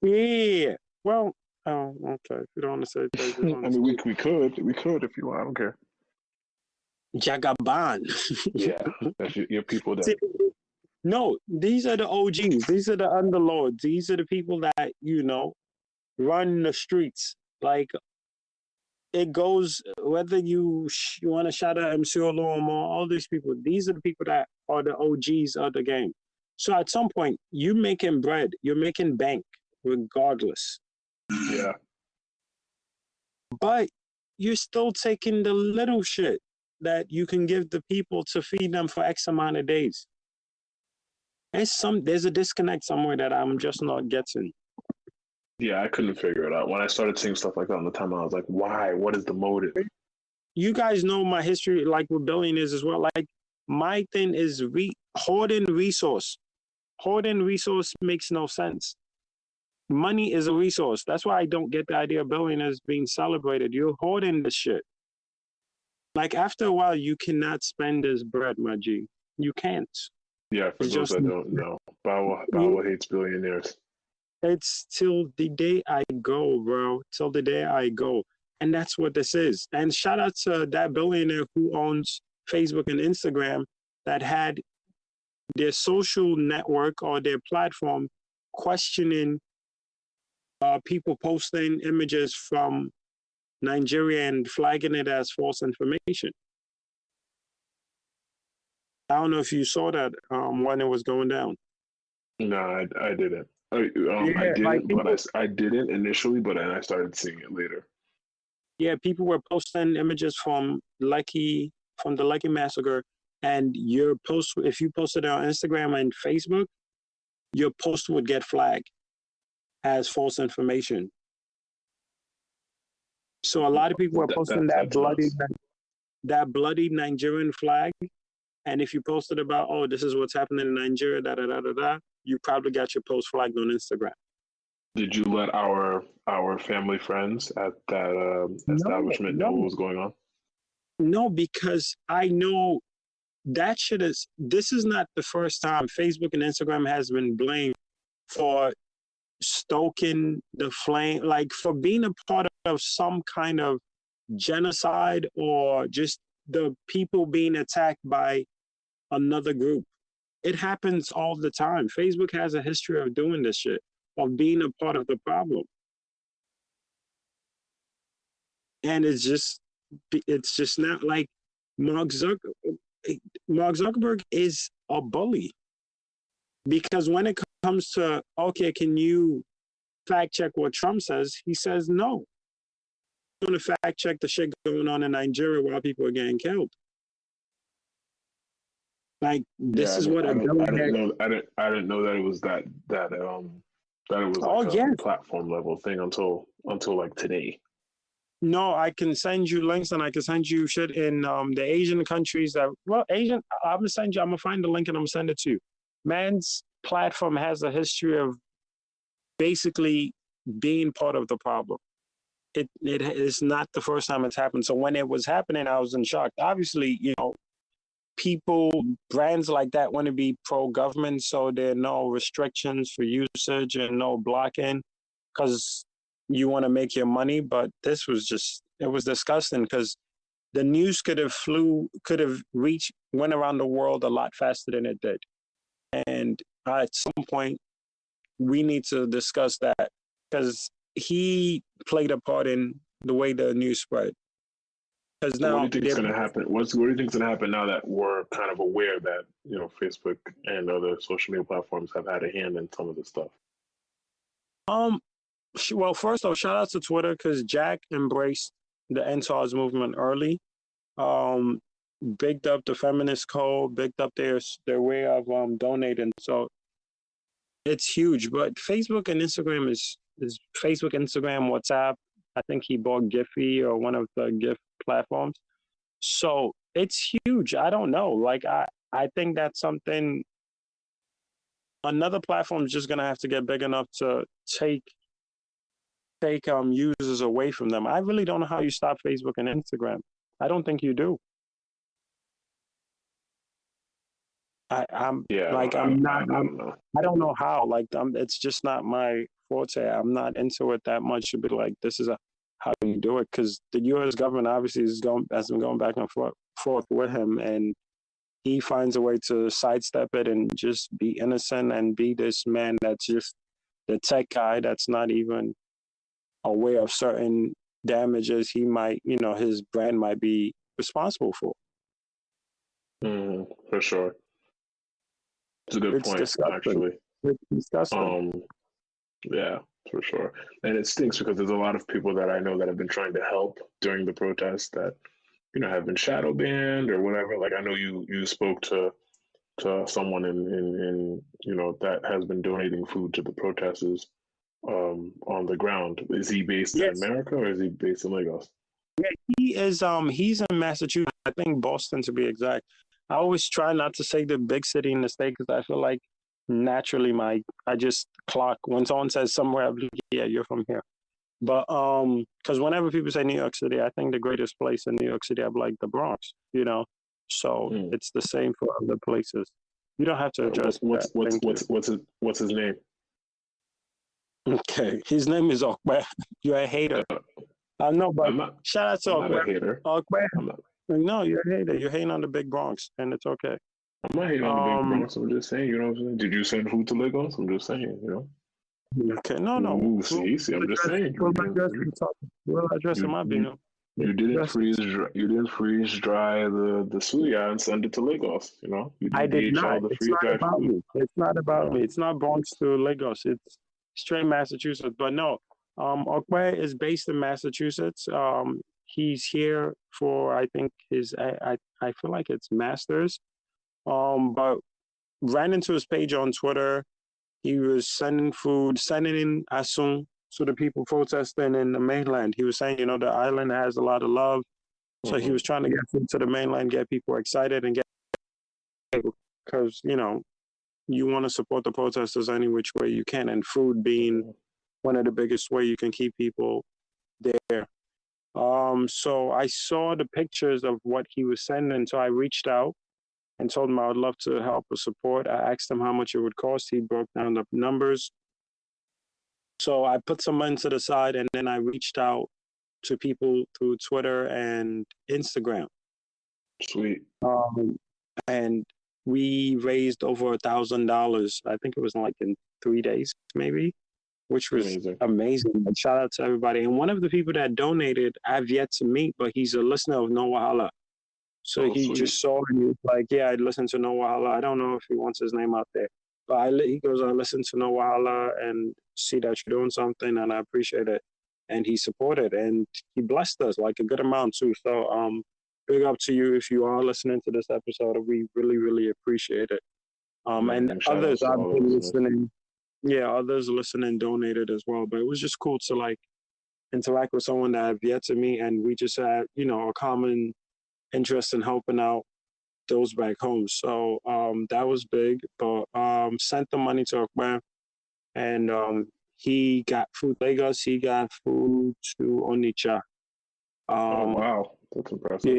Yeah. Well, oh, okay. If you don't want to say it, I mean, we could if you want. I don't care. Jagaban. Yeah, that's your people there. No, these are the OGs. These are the underlords. These are the people that, run the streets. Like, it goes, whether you want to shout out Sanwo-Olu or all these people, these are the people that are the OGs of the game. So at some point, you're making bread, you're making bank, regardless. Yeah. But you're still taking the little shit that you can give the people to feed them for X amount of days. There's a disconnect somewhere that I'm just not getting. Yeah, I couldn't figure it out. When I started seeing stuff like that on the timeline, I was like, why? What is the motive? You guys know my history, like with billionaires as well. Like, my thing is hoarding resource. Hoarding resource makes no sense. Money is a resource. That's why I don't get the idea of billionaires being celebrated. You're hoarding this shit. Like, after a while, you cannot spend this bread, my G. You can't. Yeah, for those that don't know, BAWO hates billionaires. It's till the day I go, bro. Till the day I go. And that's what this is. And shout out to that billionaire who owns Facebook and Instagram that had their social network or their platform questioning people posting images from Nigeria and flagging it as false information. I don't know if you saw that when it was going down. No, I didn't. I didn't, I didn't initially, but then I started seeing it later. Yeah, people were posting images from the Lekki Massacre, and if you posted it on Instagram and Facebook, your post would get flagged as false information. So a lot of people were posting that bloody Nigerian flag, and if you posted about, oh, this is what's happening in Nigeria, you probably got your post flagged on Instagram. Did you let our family friends at that establishment know what was going on? No, because I know that this is not the first time Facebook and Instagram has been blamed for stoking the flame, like for being a part of some kind of genocide or just the people being attacked by another group. It happens all the time. Facebook has a history of doing this shit, of being a part of the problem. And it's just not like Mark Zuckerberg is a bully. Because when it comes to, okay, can you fact check what Trump says? He says no. I'm going to fact check the shit going on in Nigeria while people are getting killed. Like, this is what I didn't know that it was that it was like a platform level thing until like today. No, I can send you links and I can send you shit in the Asian countries that, well, Asian, I'm gonna find the link and I'm gonna send it to you. Man's platform has a history of basically being part of the problem. It is not the first time it's happened. So when it was happening, I was in shock. Obviously, you know, brands like that want to be pro-government, so there are no restrictions for usage and no blocking because you want to make your money. But this was just, it was disgusting because the news could have went around the world a lot faster than it did. And at some point, we need to discuss that because he played a part in the way the news spread. Because now, what do you think is going to happen? What do you think is going to happen now that we're kind of aware that, you know, Facebook and other social media platforms have had a hand in some of this stuff? Well, first off, shout out to Twitter because Jack embraced the NSARS movement early. Bigged up the feminist code, bigged up their way of donating. So it's huge. But Facebook and Instagram is Facebook, Instagram, WhatsApp. I think he bought Giphy or one of the GIF platforms. So it's huge. I don't know. Like I think that's something. Another platform is just gonna have to get big enough to take users away from them. I really don't know how you stop Facebook and Instagram. I don't think you do. I don't know how. Like, it's just not my forte. I'm not into it that much to be like, this is how you do it. Because the U.S. government obviously has been going back and forth with him, and he finds a way to sidestep it and just be innocent and be this man that's just the tech guy that's not even aware of certain damages he might, you know, his brand might be responsible for. For sure. It's a good point, disgusting. Actually. It's disgusting. Yeah, for sure. And it stinks because there's a lot of people that I know that have been trying to help during the protests that, you know, have been shadow banned or whatever. Like, I know you spoke to someone in you know, that has been donating food to the protesters on the ground. Is he based in America or is he based in Lagos? Yeah, he is. He's in Massachusetts. I think Boston, to be exact. I always try not to say the big city in the state because I feel like naturally I just clock when someone says somewhere, I'm like, yeah, you're from here. But because whenever people say New York City, I think the greatest place in New York City, I'm like the Bronx, you know. So it's the same for other places. You don't have to address what's his name? Okay, his name is Okwe. You're a hater. I know, but shout out to Okwe. Okwe. No, you're a hater. You're hating on the big Bronx, and it's okay. I'm not hating on the big Bronx. I'm just saying, you know what I'm saying? Did you send food to Lagos? I'm just saying, you know. Okay, no. Ooh, see, I'm just saying. We'll address it, my Bino. You didn't freeze dry the suya and send it to Lagos, you know? I did not. It's not about me. It's not about me. It's not Bronx to Lagos. It's straight Massachusetts. But no, Okwe is based in Massachusetts. He's here for, I think, his, I feel like it's master's. But ran into his page on Twitter. He was sending in asun to the people protesting in the mainland. He was saying, you know, the island has a lot of love. So he was trying to get food to the mainland, get people excited and because, you know, you want to support the protesters any which way you can. And food being one of the biggest way you can keep people there. So I saw the pictures of what he was sending. So I reached out and told him I would love to help or support. I asked him how much it would cost. He broke down the numbers. So I put some money to the side and then I reached out to people through Twitter and Instagram. Sweet. And we raised over $1,000. I think it was like in 3 days, maybe, which was amazing. Like, shout out to everybody. And one of the people that donated, I've yet to meet, but he's a listener of No Wahala. So he just saw and he was like, yeah, I'd listen to No Wahala. I don't know if he wants his name out there. he goes, I listen to No Wahala and see that you're doing something, and I appreciate it. And he supported, and he blessed us like a good amount too. So, big up to you if you are listening to this episode. We really, really appreciate it. And shout others outs to out all there the listeners. listening, yeah, others listening donated as well. But it was just cool to like interact with someone that I've yet to meet, and we just had, you know, a common interest in helping out those back home. So that was big. But sent the money to Akbar, and he got food to Lagos. He got food to Onitsha. Oh wow, that's impressive.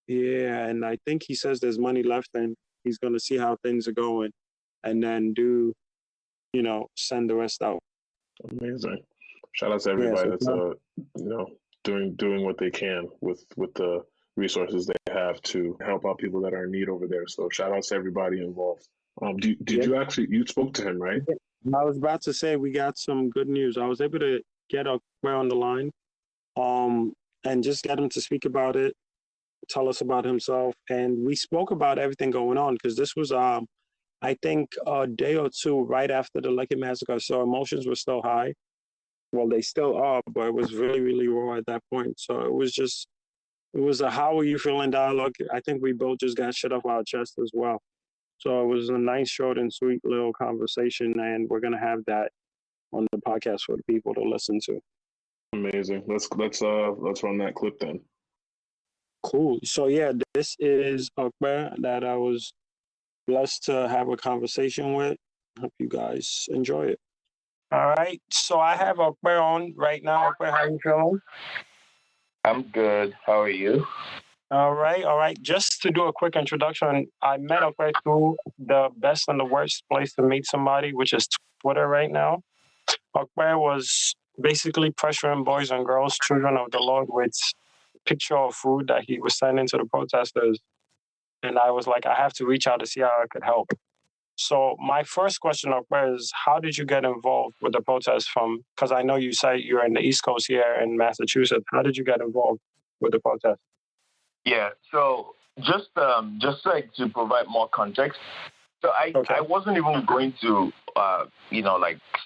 Yeah, and I think he says there's money left, and he's gonna see how things are going, and then send the rest out. Amazing. Shout out to everybody that's doing what they can with the resources they have to help out people that are in need over there. So shout out to everybody involved. You spoke to him, right? I was about to say we got some good news. I was able to get Akbar on the line, and just get him to speak about it, tell us about himself, and we spoke about everything going on because this was I think a day or two right after the Lekki Massacre, so emotions were still high. Well, they still are, but it was really, really raw at that point. So it was a how are you feeling dialogue. I think we both just got shit off our chest as well. So it was a nice, short and sweet little conversation, and we're gonna have that on the podcast for the people to listen to. Amazing. Let's run that clip then. Cool. So yeah, this is Akbar that I was blessed to have a conversation with. Hope you guys enjoy it. All right. So I have Akbar on right now. Akbar, how you feeling? I'm good. How are you? All right. Just to do a quick introduction, I met Akbar through the best and the worst place to meet somebody, which is Twitter right now. Akbar was basically pressuring boys and girls, children of the Lord, with picture of food that he was sending to the protesters. And I was like, I have to reach out to see how I could help. So my first question, Akbar, is how did you get involved with the protest because I know you say you're in the East Coast here in Massachusetts. How did you get involved with the protest? Yeah, so just like to provide more context. So I wasn't even going to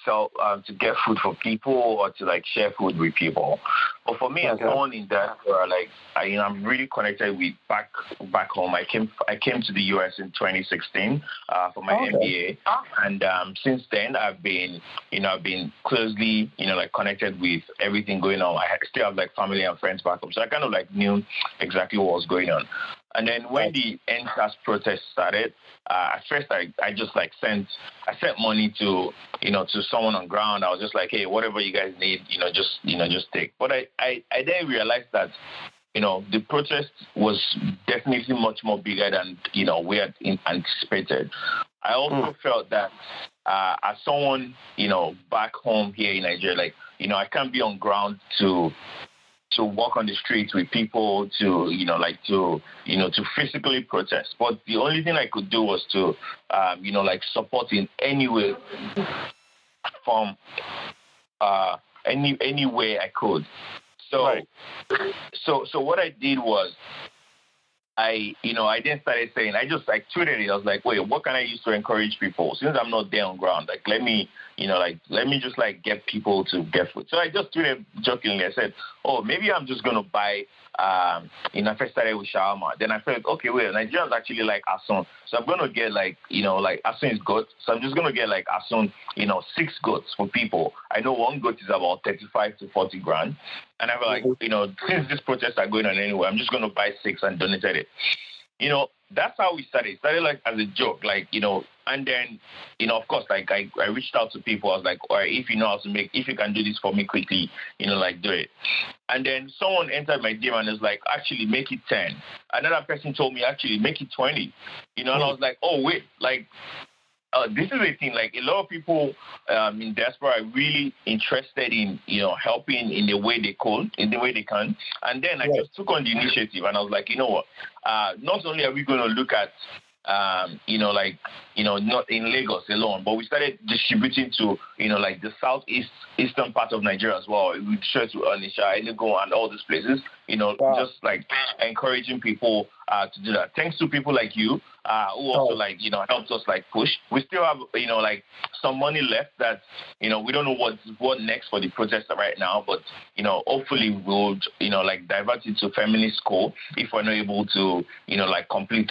sell to get food for people or to like share food with people. But for me, as someone in diaspora, I'm really connected with back home. I came to the US in 2016 for my MBA, and since then I've been closely connected with everything going on. I still have like family and friends back home, so I kind of like knew exactly what was going on. And then when the NCAS protest started, at first I just like sent money to someone on ground. I was just like, hey, whatever you guys need, just take. But I then realized that the protest was definitely much more bigger than we had anticipated. I also felt that as someone back home here in Nigeria, I can't be on ground to walk on the streets with people to physically protest. But the only thing I could do was to support in any way from any way I could. So what I did was I then started saying, I tweeted it. I was like, wait, what can I use to encourage people? Since I'm not there on ground, let me just get people to get food. So I just tweeted jokingly. I said, oh, maybe I'm just going to buy, I first started with shawarma. Then I felt, okay, wait, Nigerians actually like asun. So I'm going to get asun is goat. So I'm just going to get asun, 6 goats for people. I know 1 goat is about 35 to 40 grand. And I was since these protests are going on anyway, I'm just going to buy 6 and donated it. That's how we started. It started as a joke, and then, of course, I reached out to people. I was like, all right, if you know how to if you can do this for me quickly, do it. And then someone entered my DM and was like, actually, make it 10. Another person told me, actually, make it 20. And I was like, oh, wait, this is a thing. A lot of people in diaspora are really interested in, helping in the way they could, in the way they can. And then I just took on the initiative, and I was like, you know what? Not only are we going to look at, not in Lagos alone, but we started distributing to, the eastern part of Nigeria as well. We shared to Onitsha, Enugu, and all these places. Just encouraging people to do that. Thanks to people like you who also helped us push. We still have some money left that we don't know what next for the protest right now, but hopefully we'll divert it to feminist school if we're not able to complete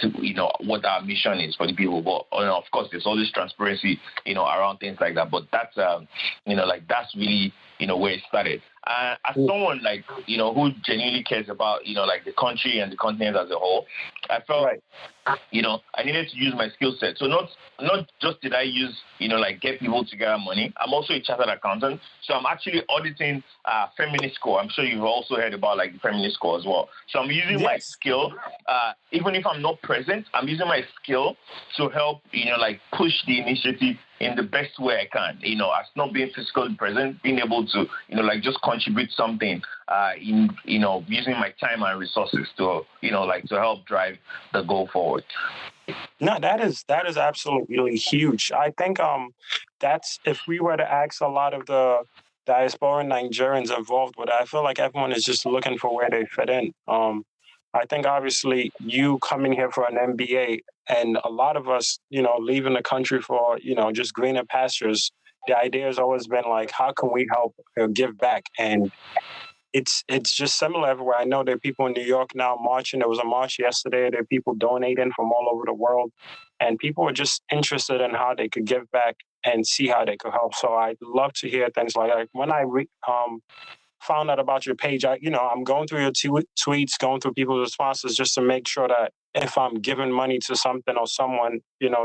what our mission is for the people. But of course there's always transparency around things like that. But that's that's really where it started. As someone who genuinely cares about the country and the continent as a whole, I felt I needed to use my skill set. So not just did I use get people to gather money. I'm also a chartered accountant, so I'm actually auditing feminist score. I'm sure you've also heard about the feminist score as well. So I'm using my skill, even if I'm not present, I'm using my skill to help push the initiative in the best way I can. As not being physically present, being able to just contribute something in using my time and resources to to help drive the goal forward. No, that is absolutely huge. I think that's, if we were to ask a lot of the diaspora Nigerians involved with it, I feel like everyone is just looking for where they fit in. I think obviously you coming here for an MBA and a lot of us, leaving the country for, just greener pastures, the idea has always been how can we help give back? And it's just similar everywhere. I know there are people in New York now marching. There was a march yesterday. There are people donating from all over the world. And people are just interested in how they could give back and see how they could help. So I'd love to hear things like that. When I found out about your page, I'm going through your tweets, going through people's responses just to make sure that if I'm giving money to something or someone,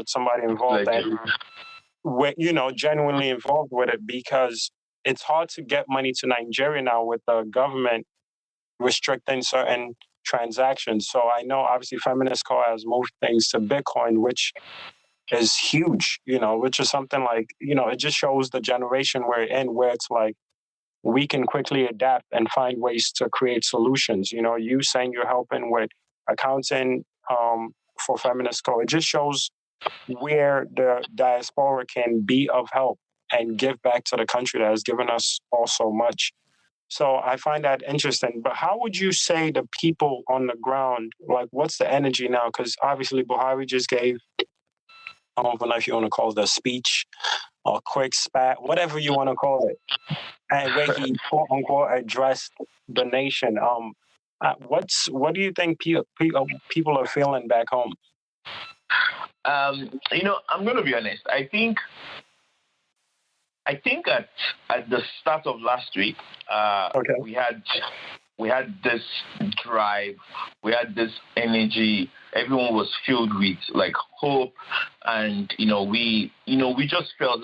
somebody involved, and genuinely involved with it, because it's hard to get money to Nigeria now with the government restricting certain transactions. So I know obviously Feminist Co has moved things to Bitcoin, which is huge, which is something it just shows the generation we're in, where it's we can quickly adapt and find ways to create solutions. You saying you're helping with accounting for Feminist Co, it just shows where the diaspora can be of help and give back to the country that has given us all so much. So I find that interesting. But how would you say the people on the ground, what's the energy now? Because obviously Buhari just gave, I don't know if you want to call it a speech or quick spat, whatever you want to call it, and where he quote unquote addressed the nation. What do you think people are feeling back home? I'm going to be honest. I think at the start of last week, we had this drive, we had this energy. Everyone was filled with hope, and we just felt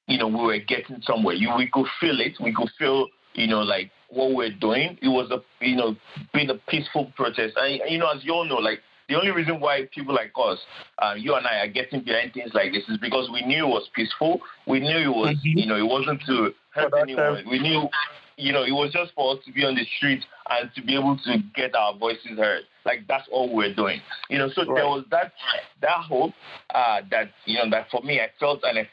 we were getting somewhere. We could feel it. We could feel what we're doing. It was been a peaceful protest, and as you all know, the only reason why people like us, you and I, are getting behind things like this is because we knew it was peaceful. We knew it was, it wasn't to hurt anyone. We knew, it was just for us to be on the street and to be able to get our voices heard. That's all we're doing. So there was that hope that for me, I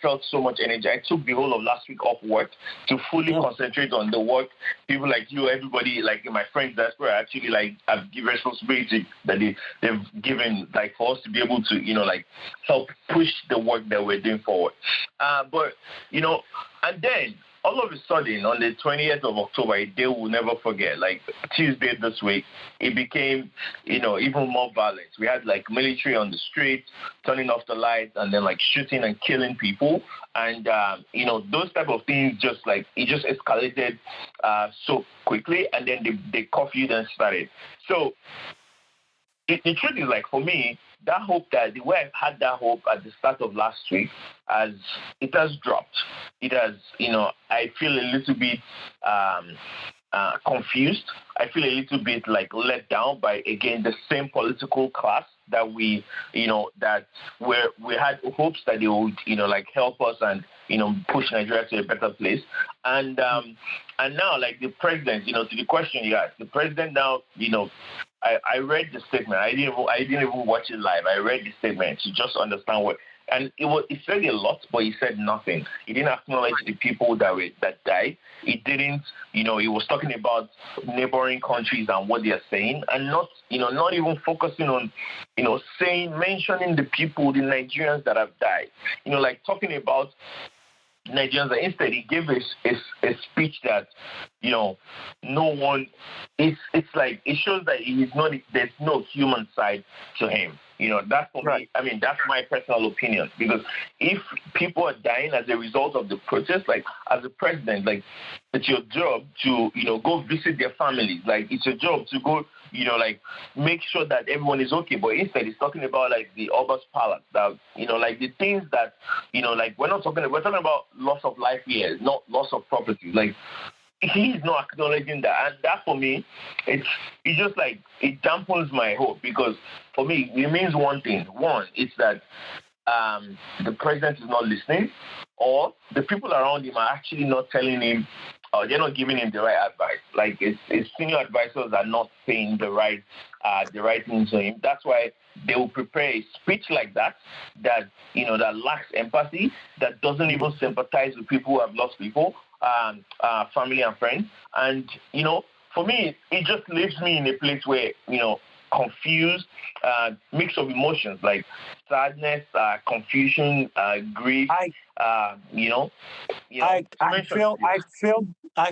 felt so much energy. I took the whole of last week off work to fully concentrate on the work. People like you, everybody, my friends, that's where I actually have given responsibility that they've given for us to be able to help push the work that we're doing forward. But and then all of a sudden, on the 20th of October, a day we'll never forget, Tuesday this week, it became, even more violent. We had, military on the street, turning off the lights, and then, shooting and killing people. And, those type of things just, it just escalated so quickly, and then the curfew then started. So the truth is, for me, that hope, that the way I had that hope at the start of last week, it has dropped. It has, I feel a little bit confused. I feel a little bit let down by, again, the same political class that we had hopes that they would, help us and, push Nigeria to a better place. And now, the president, to the question you asked, the president now, I read the statement. I didn't even watch it live. I read the statement to just understand and it said a lot, but he said nothing. He didn't acknowledge the people that died. He didn't, he was talking about neighboring countries and what they are saying, and not even focusing on, mentioning the people, the Nigerians that have died. Like talking about Nigerians. Instead, he gave a speech that, no one. It's like it shows that he's not. There's no human side to him. That's for me. I mean, that's my personal opinion. Because if people are dying as a result of the protest, like as a president, like it's your job to go visit their families. Like it's your job to go make sure that everyone is okay. But instead, he's talking about like the August Palace, that like the things that like we're talking about loss of life here, not loss of property. Like he's not acknowledging that, and that for me, it's just like it dampens my hope, because for me it means one thing. One, it's that the president is not listening, or the people around him are actually not telling him, or they're not giving him the right advice. Like his senior advisors are not saying the right things to him. That's why they will prepare a speech like that that lacks empathy, that doesn't even sympathize with people who have lost people, family and friends. And for me, it just leaves me in a place where confused, mix of emotions like sadness, confusion, grief. I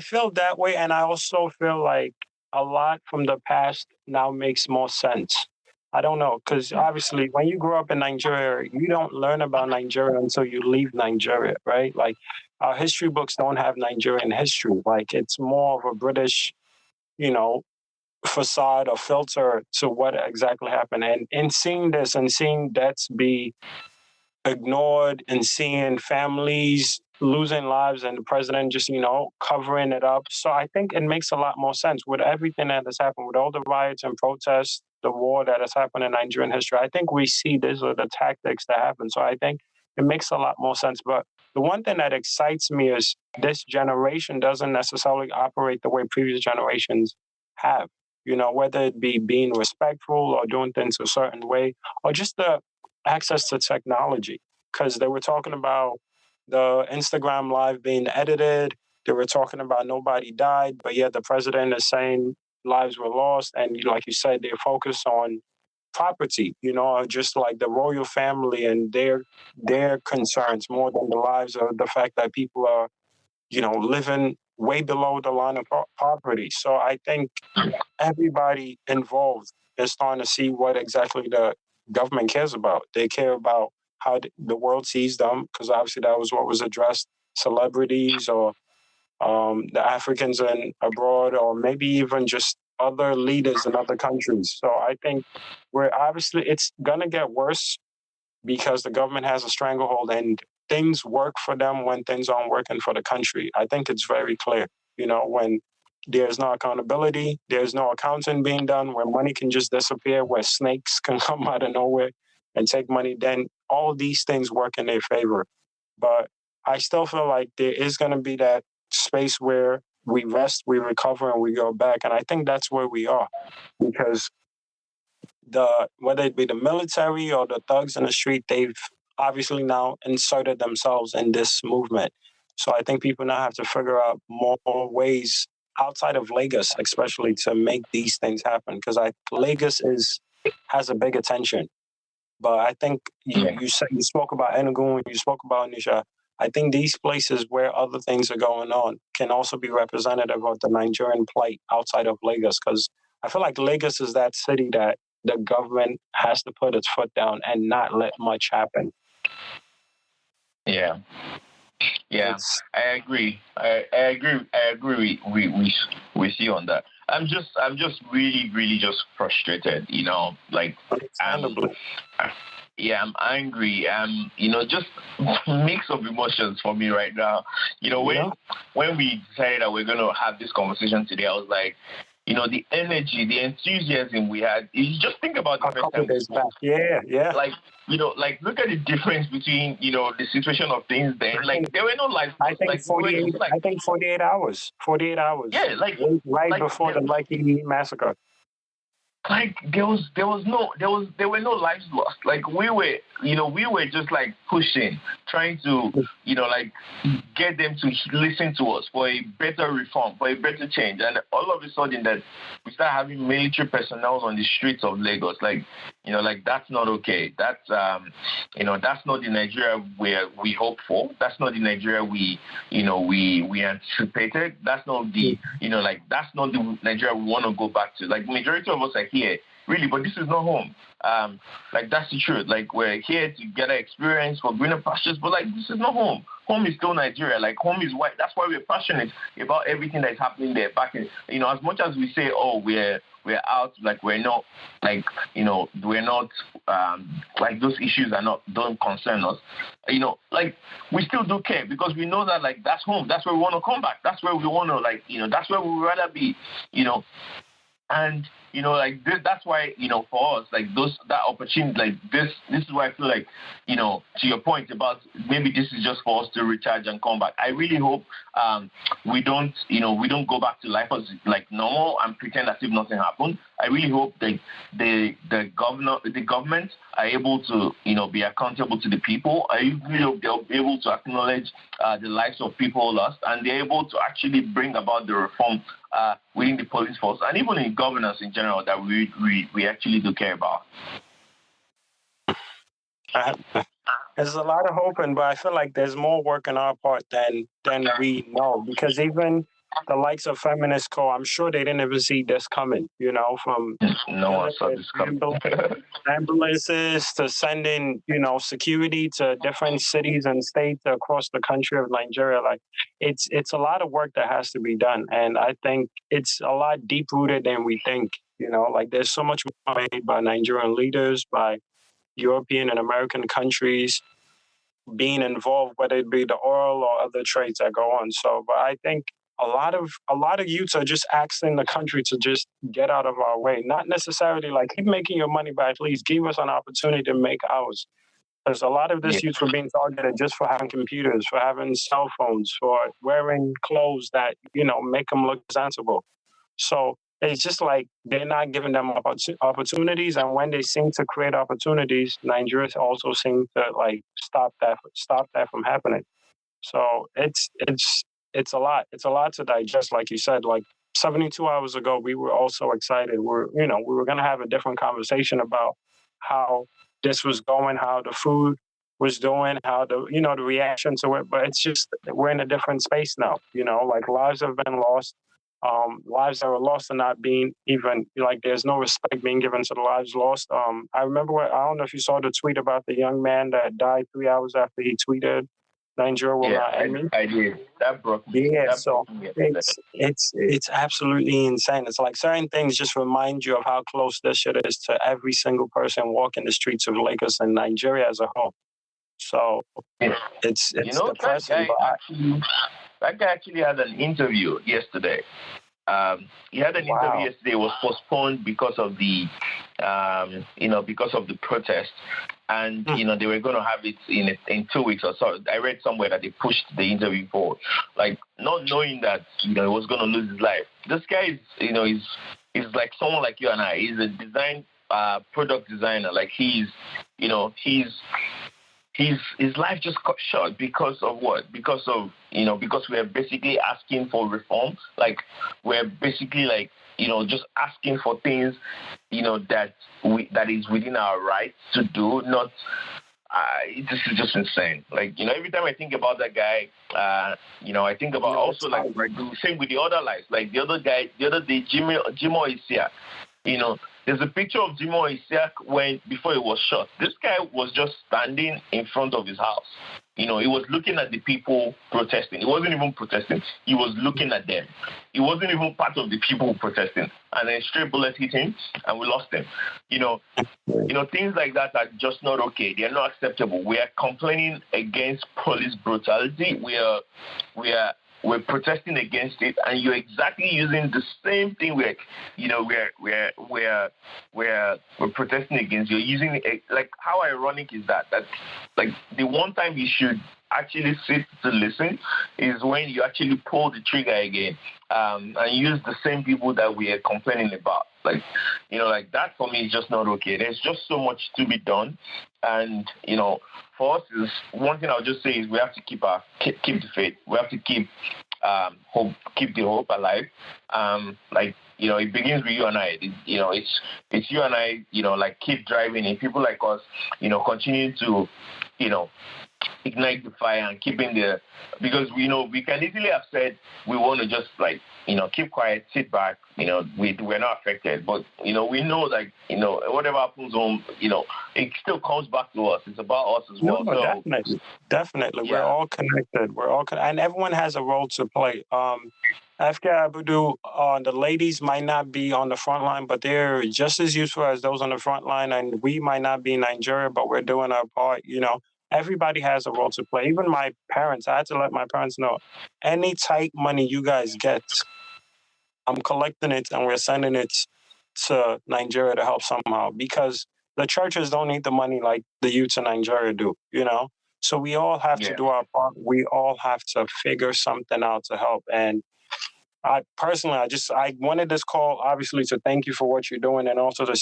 feel that way, and I also feel like a lot from the past now makes more sense. I don't know, because obviously when you grow up in Nigeria, you don't learn about Nigeria until you leave Nigeria, right? Like our history books don't have Nigerian history. Like it's more of a British, facade or filter to what exactly happened. And in seeing this and seeing deaths be ignored and seeing families losing lives and the president just, covering it up. So I think it makes a lot more sense with everything that has happened, with all the riots and protests, the war that has happened in Nigerian history. I think we see these are the tactics that happen. So I think it makes a lot more sense. But the one thing that excites me is this generation doesn't necessarily operate the way previous generations have, whether it be being respectful or doing things a certain way, or just the access to technology. Because they were talking about the Instagram live being edited. They were talking about nobody died, but yet the president is saying lives were lost. And like you said, they're focused on property, just like the royal family and their concerns more than the lives of the fact that people are, living way below the line of poverty. So I think everybody involved is starting to see what exactly the government cares about. They care about how the world sees them, because obviously that was what was addressed, celebrities or the Africans in abroad, or maybe even just other leaders in other countries. So I think it's going to get worse because the government has a stranglehold and things work for them when things aren't working for the country. I think it's very clear, when there's no accountability, there's no accounting being done, where money can just disappear, where snakes can come out of nowhere and take money, then all these things work in their favor. But I still feel like there is going to be that space where we rest, we recover, and we go back. And I think that's where we are, because whether it be the military or the thugs in the street, they've obviously now inserted themselves in this movement. So I think people now have to figure out more ways outside of Lagos, especially, to make these things happen. Because Lagos has a big attention. But I think you spoke about Enugu and you spoke about Nisha. I think these places where other things are going on can also be representative of the Nigerian plight outside of Lagos. Because I feel like Lagos is that city that the government has to put its foot down and not let much happen. Yeah. I agree. I agree with you on that. I'm just really, really just frustrated. Like I'm angry. Just mix of emotions for me right now. When we decided that we're going to have this conversation today, I was like, the energy, the enthusiasm we had. You just think about the first time we spoke. Yeah. Like, look at the difference between, the situation of things then. Like, there were no life. I think 48 hours. 48 hours. Yeah, right before the Lekki Massacre. like there were no lives lost. Like we were just like pushing, trying to like get them to listen to us for a better reform, for a better change. And all of a sudden that we start having military personnel on the streets of Lagos, like that's not okay. That's that's not the Nigeria we hope for. That's not the Nigeria we anticipated. That's not the that's not the Nigeria we want to go back to. Like majority of us are here, really, but this is not home. Like that's the truth. Like we're here to get an experience for greener pastures, but like this is not home. Home is still Nigeria. Like home is white. That's why we're passionate about everything that's happening there. Back in as much as we say, oh, we're out, like we're not, like we're not, like those issues don't concern us. Like we still do care because we know that like that's home. That's where we want to come back. That's where we want to that's where we would rather be. And like this, that's why for us, like that opportunity, like this is why I feel like to your point about maybe this is just for us to recharge and come back. I really hope we don't go back to life as like normal and pretend as if nothing happened. I really hope that the government are able to be accountable to the people. I really hope they'll be able to acknowledge the lives of people lost, and they're able to actually bring about the reform within the police force and even in governance in general that we actually do care about. There's a lot of hoping, but I feel like there's more work on our part than we know, because even the likes of Feminist Co., I'm sure they didn't even see this coming, from no one saw this coming. Ambulances to sending, security to different cities and states across the country of Nigeria. Like it's a lot of work that has to be done. And I think it's a lot deep rooted than we think, like there's so much more made by Nigerian leaders, by European and American countries being involved, whether it be the oil or other trades that go on. So, but I think a lot of youths are just asking the country to just get out of our way. Not necessarily like keep making your money, but at least give us an opportunity to make ours. Because a lot of this youth were being targeted just for having computers, for having cell phones, for wearing clothes that, make them look presentable. So it's just like they're not giving them opportunities. And when they seem to create opportunities, Nigeria also seems to like stop that from happening. So it's a lot. It's a lot to digest. Like you said, like 72 hours ago, we were also excited. We were going to have a different conversation about how this was going, how the food was doing, how the reaction to it. But it's just, we're in a different space now, like lives have been lost. Lives that were lost are not being even, like there's no respect being given to the lives lost. I remember, I don't know if you saw the tweet about the young man that died 3 hours after he tweeted, Nigeria will not end me. I did. That broke me. Yeah, so it's absolutely insane. It's like certain things just remind you of how close this shit is to every single person walking the streets of Lagos and Nigeria as a whole. So it's depressing. That guy actually had an interview yesterday. He had an interview yesterday. It was postponed because of the, because of the protest, and they were going to have it in 2 weeks or so. I read somewhere that they pushed the interview forward, like not knowing that he was going to lose his life. This guy is, he's like someone like you and I. He's a product designer. Like his life just cut short because of what? Because we're basically asking for reform. Like we're basically like, just asking for things, that is within our rights to do. Not, this is just insane. Like, every time I think about that guy, I think about also like the same with the other lives. Like the other day, Jimo Isiak, there's a picture of Jimo Isiak before he was shot. This guy was just standing in front of his house. He was looking at the people protesting. He wasn't even protesting. He was looking at them. He wasn't even part of the people protesting. And then straight bullet hit him, and we lost him. Things like that are just not okay. They are not acceptable. We are complaining against police brutality. We're protesting against it, and you're exactly using the same thing we're protesting against. You're using it. Like, how ironic is that? That's like the one time you should actually sit to listen is when you actually pull the trigger again, and use the same people that we are complaining about. Like, like that for me is just not okay. There's just so much to be done, and for us is one thing I'll just say is we have to keep the faith. We have to keep hope, keep the hope alive. It begins with you and I. It's you and I. Like keep driving it. People like us, continue to, ignite the fire and keeping because we can easily have said we want to just keep quiet, sit back, we're not affected, but we know whatever happens home, it still comes back to us. It's about us as well. No, definitely. Yeah. We're all connected. And everyone has a role to play. FK Abudu, the ladies might not be on the front line, but they're just as useful as those on the front line. And we might not be in Nigeria, but we're doing our part. Everybody has a role to play. Even my parents, I had to let my parents know, any tight money you guys get, I'm collecting it and we're sending it to Nigeria to help somehow, because the churches don't need the money like the youths in Nigeria do, So we all have to do our part. We all have to figure something out to help. And I wanted this call, obviously, to thank you for what you're doing and also to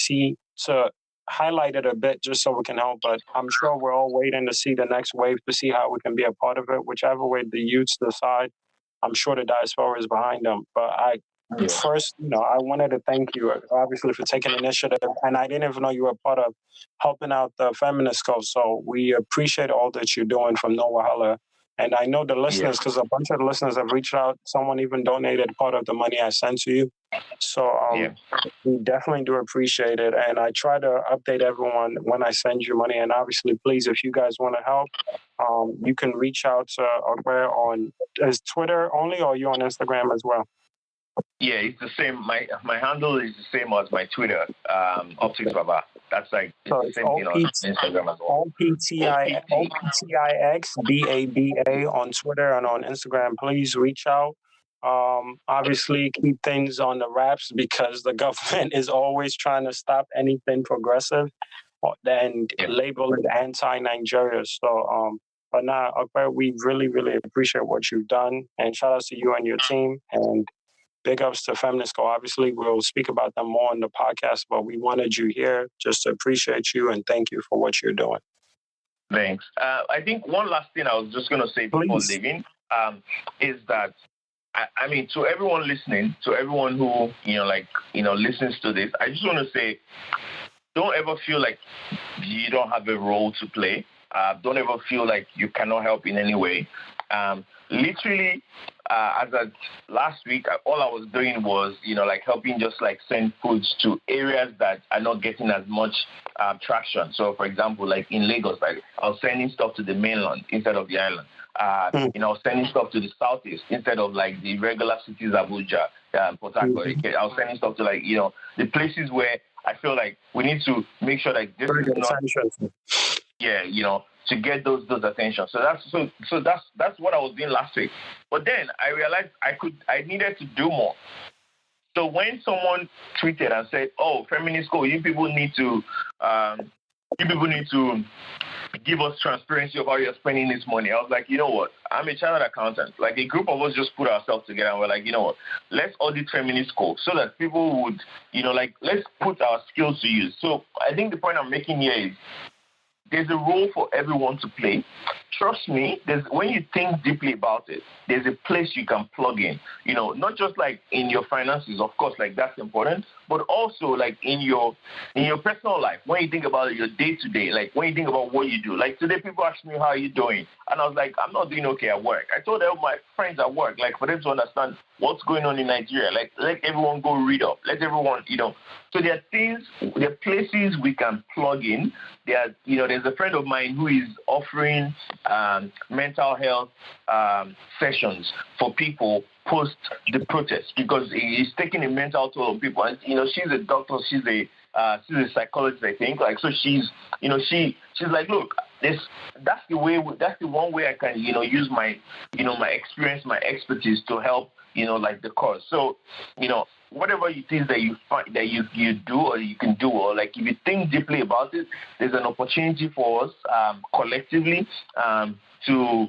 highlight it a bit just so we can help. But I'm sure we're all waiting to see the next wave to see how we can be a part of it, whichever way the youths decide. I'm sure the diaspora is behind them. But first, I wanted to thank you, obviously, for taking initiative. And I didn't even know you were part of helping out the feminist cause. So we appreciate all that you're doing from No Wahala. And I know the listeners, because a bunch of the listeners have reached out. Someone even donated part of the money I sent to you. So we definitely do appreciate it. And I try to update everyone when I send you money. And obviously, please, if you guys want to help, you can reach out to Ogbe on Twitter only, or are you on Instagram as well? Yeah, it's the same. My handle is the same as my Twitter, Optics Baba. That's the same thing on Instagram as well. OPTIXBABA on Twitter and on Instagram. Please reach out. Obviously, keep things on the wraps because the government is always trying to stop anything progressive and label it anti-Nigeria. So, but now, Akbar, we really, really appreciate what you've done, and shout out to you and your team. And big ups to Feminist Co. Obviously, we'll speak about them more on the podcast, but we wanted you here just to appreciate you and thank you for what you're doing. Thanks. I think one last thing I was just going to say before leaving is that, I mean, to everyone listening, to everyone who, listens to this, I just want to say, don't ever feel like you don't have a role to play. Don't ever feel like you cannot help in any way. Literally, as of last week, all I was doing was, helping just send foods to areas that are not getting as much traction. So, for example, in Lagos, I was sending stuff to the mainland instead of the island. I was sending stuff to the southeast instead of the regular cities, Abuja, Port Harcourt. I was sending stuff to the places where I feel like we need to make sure this is not. To get those attention. So that's what I was doing last week. But then I realized I needed to do more. So when someone tweeted and said, "Oh, Feminist Co, you people need to give us transparency of how you're spending this money," I was like, you know what? I'm a chartered accountant. A group of us just put ourselves together and we're like, you know what? Let's audit Feminist Co so that people would, let's put our skills to use. So I think the point I'm making here is, there's a role for everyone to play. Trust me, when you think deeply about it, there's a place you can plug in. Not just in your finances, of course, that's important, but also in your personal life. When you think about your day to day, when you think about what you do. Today, people ask me, "How are you doing?" And I was like, "I'm not doing okay at work." I told all my friends at work, for them to understand what's going on in Nigeria. Let everyone go read up. Let everyone, So there are places we can plug in. There's a friend of mine who is offering mental health sessions for people post the protest because it's taking a mental toll on people. And she's a doctor. She's a psychologist, I think. So she's like, look, that's the one way I can use my my experience, my expertise to help the cause. So whatever it is that you find that you do or you can do, or if you think deeply about it, there's an opportunity for us collectively to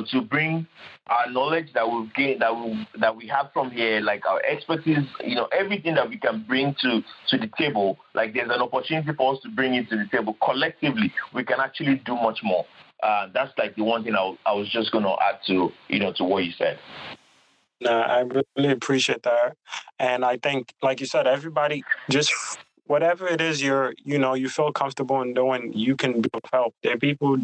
to bring our knowledge that we've gained, that we have from here, like our expertise, everything that we can bring to the table. Like there's an opportunity for us to bring it to the table collectively. We can actually do much more. That's like the one thing I was just going to add to to what you said. No, I really appreciate that, and I think, like you said, everybody just whatever it is you feel comfortable in doing, you can do help. There are people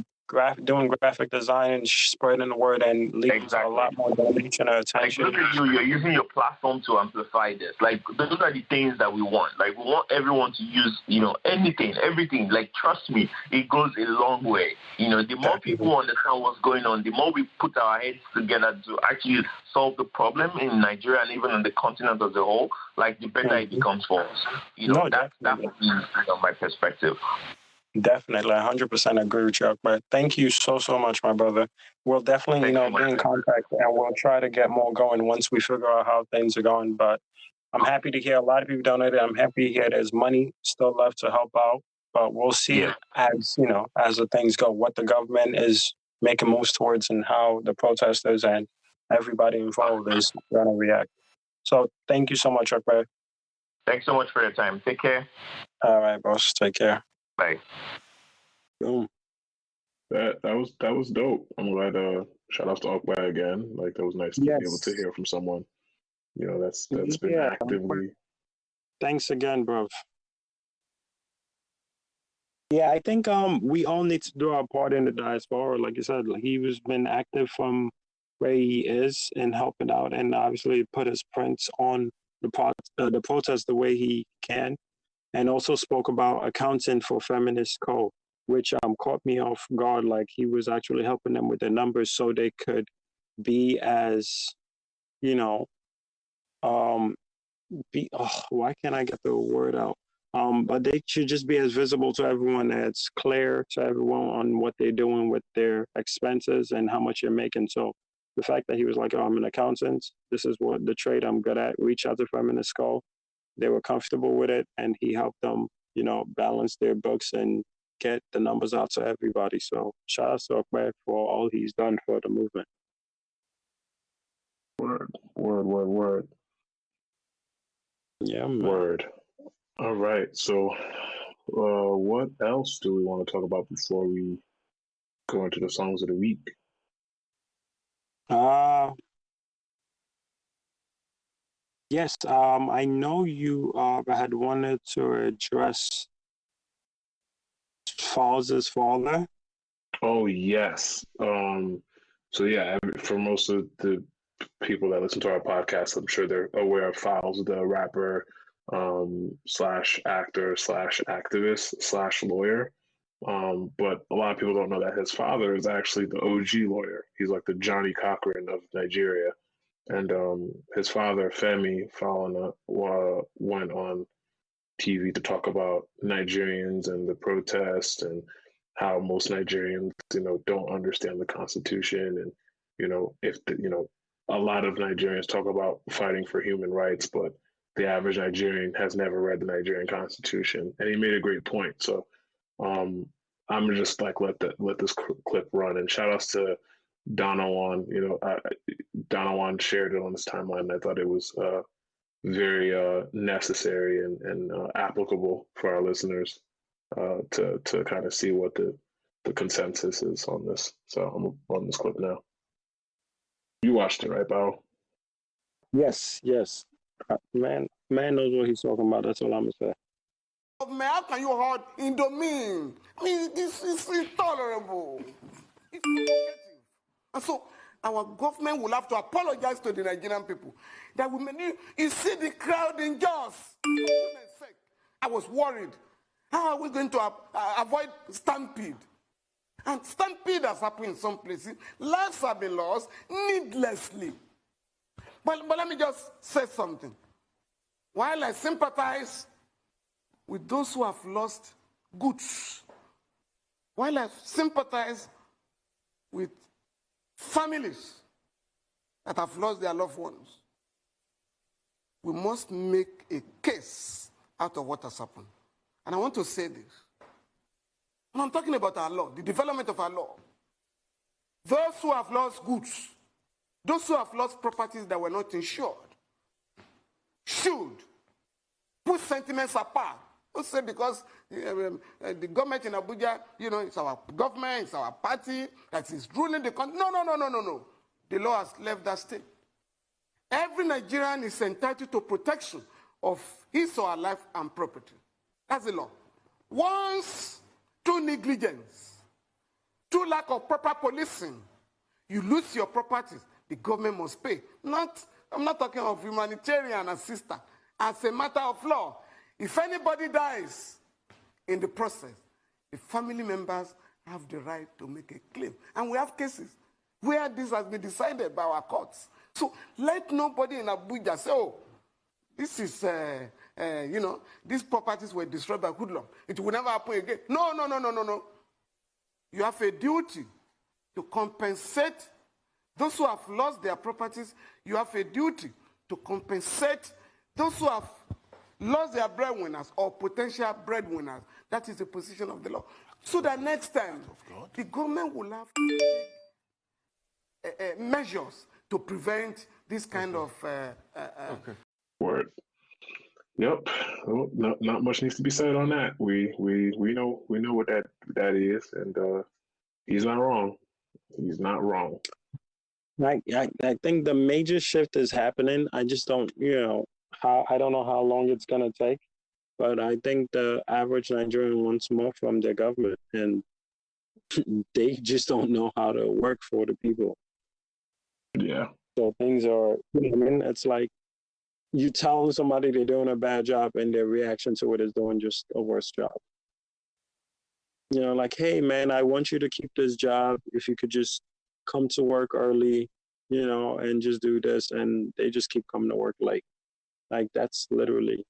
doing graphic design and spreading the word and leading to a lot more donation or attention. Like, look at you, you're using your platform to amplify this. Like, those are the things that we want. Like, we want everyone to use, anything, everything. Like, trust me, it goes a long way. The more people understand what's going on, the more we put our heads together to actually solve the problem in Nigeria and even on the continent as a whole, like, the better it becomes for us. That's my perspective. Definitely, 100% agree with you. But thank you so much, my brother. We'll definitely, be in contact, and we'll try to get more going once we figure out how things are going. But I'm happy to hear a lot of people donated. I'm happy to hear there's money still left to help out. But we'll see it as the things go, what the government is making moves towards, and how the protesters and everybody involved is going to react. So thank you so much, Akbar. Thanks so much for your time. Take care. All right, boss. Take care. Bye. Boom. That was dope. I'm glad. Shout out to Okbai again. Like, that was nice to be able to hear from someone. That's been actively. Thanks again, bro. Yeah, I think we all need to do our part in the diaspora. Like you said, he was been active from where he is and helping out, and obviously put his prints on the protest the way he can. And also spoke about accounting for feminist code, which caught me off guard. Like, he was actually helping them with the numbers so they could be as, why can't I get the word out? But they should just be as visible to everyone, as clear to everyone on what they're doing with their expenses and how much you're making. So the fact that he was like, I'm an accountant, this is what the trade I'm good at, reach out to feminist code. They were comfortable with it, and he helped them, balance their books and get the numbers out to everybody. So shout out to Akbar for all he's done for the movement. Word. Yeah, man. Word. All right. So, what else do we want to talk about before we go into the songs of the week? Yes, I know you had wanted to address Falls's father. Oh, yes. So yeah, for most of the people that listen to our podcast, I'm sure they're aware of Falz, the rapper, slash actor, slash activist, slash lawyer. But a lot of people don't know that his father is actually the OG lawyer. He's like the Johnny Cochran of Nigeria. And his father, Femi Falana, went on TV to talk about Nigerians and the protests and how most Nigerians, don't understand the Constitution. And, a lot of Nigerians talk about fighting for human rights, but the average Nigerian has never read the Nigerian Constitution. And he made a great point. So I'm gonna just let this clip run. And shout outs to Donawan. Donawan shared it on his timeline. And I thought it was very necessary and applicable for our listeners to kind of see what the consensus is on this. So I'm gonna run this clip now. You watched it, right, BAWO? Yes. Man knows what he's talking about. That's all I'm gonna say. Man, how can you hurt Indomine? I mean, this is intolerable. It's provocative. And so our government will have to apologize to the Nigerian people. That you see the crowd in Jos. For goodness sake, I was worried. How are we going to avoid stampede? And stampede has happened in some places. Lives have been lost needlessly. But let me just say something. While I sympathize with those who have lost goods, while I sympathize with families that have lost their loved ones, we must make a case out of what has happened. And I want to say this. And I'm talking about our law, the development of our law. Those who have lost goods, those who have lost properties that were not insured, should put sentiments apart. Don't say because the government in Abuja, it's our government, it's our party that is ruling the country. No. The law has left that state. Every Nigerian is entitled to protection of his or her life and property. That's the law. Once, through negligence, through lack of proper policing, you lose your properties, the government must pay. I'm not talking of humanitarian assistance. As a matter of law, if anybody dies in the process, the family members have the right to make a claim. And we have cases where this has been decided by our courts. So let nobody in Abuja say, oh, this is, these properties were destroyed by hoodlum. It will never happen again. No. You have a duty to compensate those who have lost their properties. You have a duty to compensate those who have lost their breadwinners or potential breadwinners. That is the position of the law. So that next time, the government will have to take measures to prevent this kind of... Word. Yep. Well, not much needs to be said on that. We know what that is, and he's not wrong. He's not wrong. I think the major shift is happening. I just don't, I don't know how long it's gonna take, but I think the average Nigerian wants more from their government, and they just don't know how to work for the people. Yeah. So things are, it's like you telling somebody they're doing a bad job and their reaction to it is doing just a worse job. Like, hey man, I want you to keep this job. If you could just come to work early, and just do this, and they just keep coming to work late. Like that's literally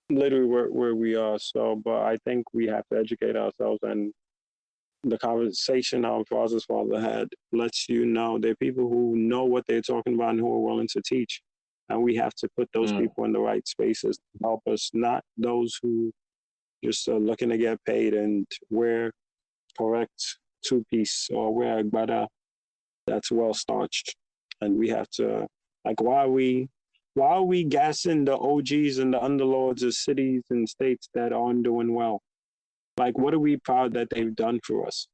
where we are. So, but I think we have to educate ourselves, and the conversation our father's father had lets you know there are people who know what they're talking about and who are willing to teach. And we have to put those people in the right spaces to help us, not those who just are looking to get paid and wear correct two-piece or wear agbada that's well starched. And we have to, like, why are we gassing the OGs and the underlords of cities and states that aren't doing well? Like, what are we proud that they've done for us?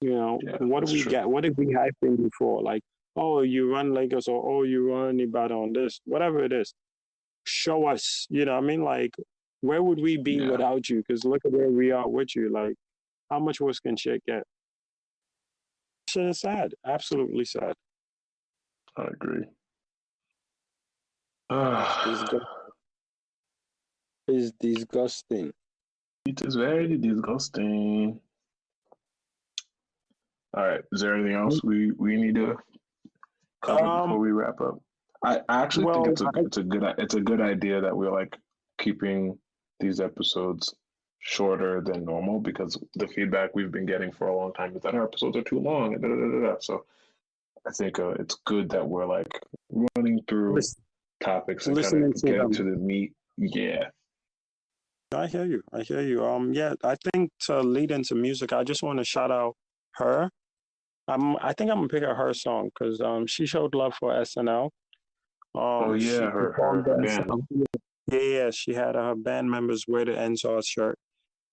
What do we get? What did we hyping you for? Like, oh, you run Lagos, or oh, you run Ibadan on this, whatever it is. Show us, like, where would we be without you? Because look at where we are with you. Like, how much worse can shit get? Shit is sad. Absolutely sad. I agree. It's disgusting. It is very disgusting. All right. Is there anything else we need to cover before we wrap up? I actually think it's a good idea that we're like keeping these episodes shorter than normal, because the feedback we've been getting for a long time is that our episodes are too long. So I think it's good that we're like running through topics and kind of getting to the meat. Yeah. I hear you. I think to lead into music, I just want to shout out her. I think I'm gonna pick her song because she showed love for SNL. Her band. Yeah, she had her band members wear the NSAR shirt,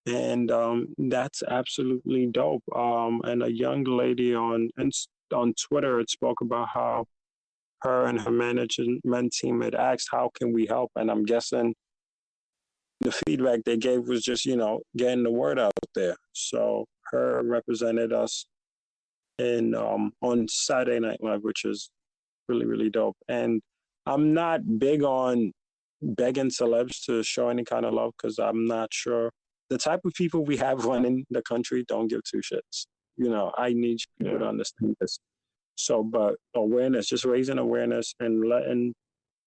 and that's absolutely dope. And a young lady on Twitter had spoke about how her and her management team had asked, "How can we help?" And I'm guessing the feedback they gave was just, getting the word out there. So her represented us in on Saturday Night Live, which is really, really dope. And I'm not big on begging celebs to show any kind of love because I'm not sure the type of people we have running the country don't give two shits. I need people to understand this. So, but awareness, just raising awareness and letting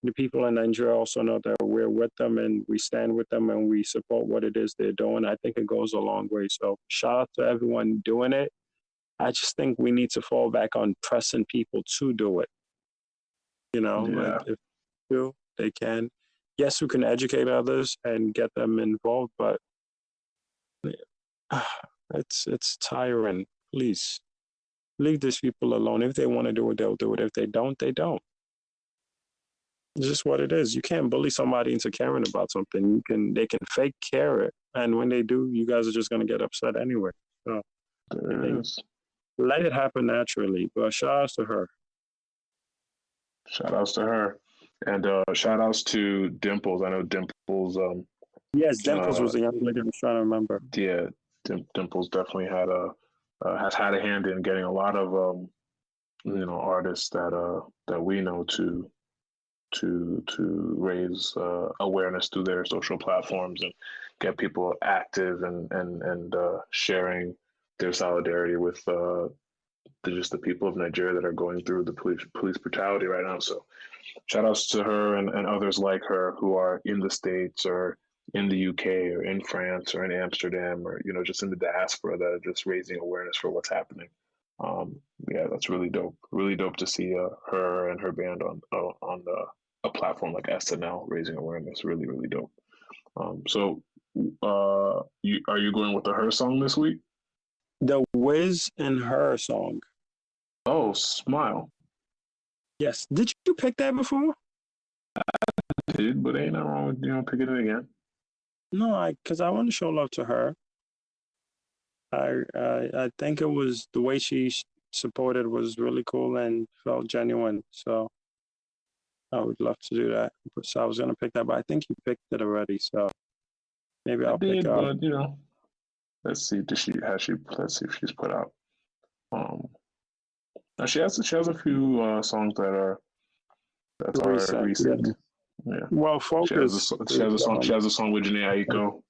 the people in Nigeria also know that we're with them and we stand with them and we support what it is they're doing. I think it goes a long way. So shout out to everyone doing it. I just think we need to fall back on pressing people to do it. Like if they do, they can. Yes, we can educate others and get them involved, but it's tiring. Please. Leave these people alone. If they want to do it, they'll do it. If they don't, they don't. It's just what it is. You can't bully somebody into caring about something. They can fake care it, and when they do, you guys are just gonna get upset anyway. So let it happen naturally. But shout outs to her. Shout outs to her, and shout outs to Dimples. I know Dimples. Yes, Dimples was a young lady I was trying to remember. Yeah, Dimples definitely has had a hand in getting a lot of artists that we know to raise awareness through their social platforms and get people active and sharing their solidarity with just the people of Nigeria that are going through the police brutality right now. So shout outs to her and others like her who are in the States or in the UK or in France or in Amsterdam or just in the diaspora that are just raising awareness for what's happening. Yeah, that's really dope. Really dope to see her and her band on a platform like SNL raising awareness. Really, really dope. So, are you going with the Her song this week? The Wiz and Her song. Oh, Smile. Yes. Did you pick that before? I did, but ain't nothing wrong with picking it again. No, because I want to show love to her. I think it was the way she supported was really cool and felt genuine. So I would love to do that. So I was gonna pick that, but I think you picked it already. So maybe I'll pick up. But let's see. Let's see if she's put out. Now she has a few songs that are recent. Yeah. Well, Focus. She has a song with Janae Aiko.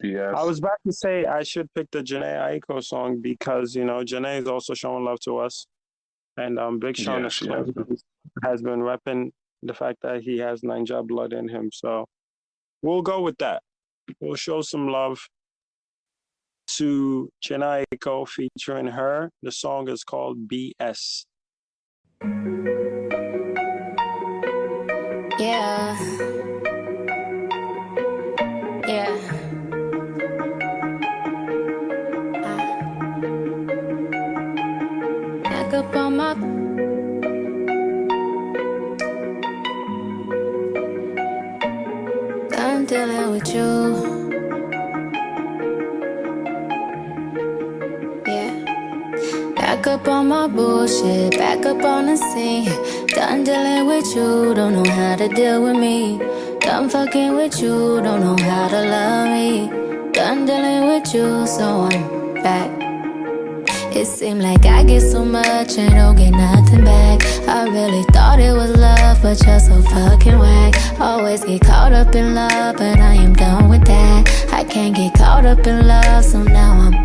BS. I was about to say I should pick the Janae Aiko song because Janae is also showing love to us, and Big Sean has been repping the fact that he has Ninja blood in him. So we'll go with that. We'll show some love to Janae Aiko featuring Her. The song is called BS. Yeah. Back up on my I'm dealing with you. Back up on my bullshit, back up on the scene. Done dealing with you, don't know how to deal with me. Done fucking with you, don't know how to love me. Done dealing with you, so I'm back. It seemed like I get so much and don't get nothing back. I really thought it was love, but you're so fucking whack. Always get caught up in love, but I am done with that. I can't get caught up in love, so now I'm,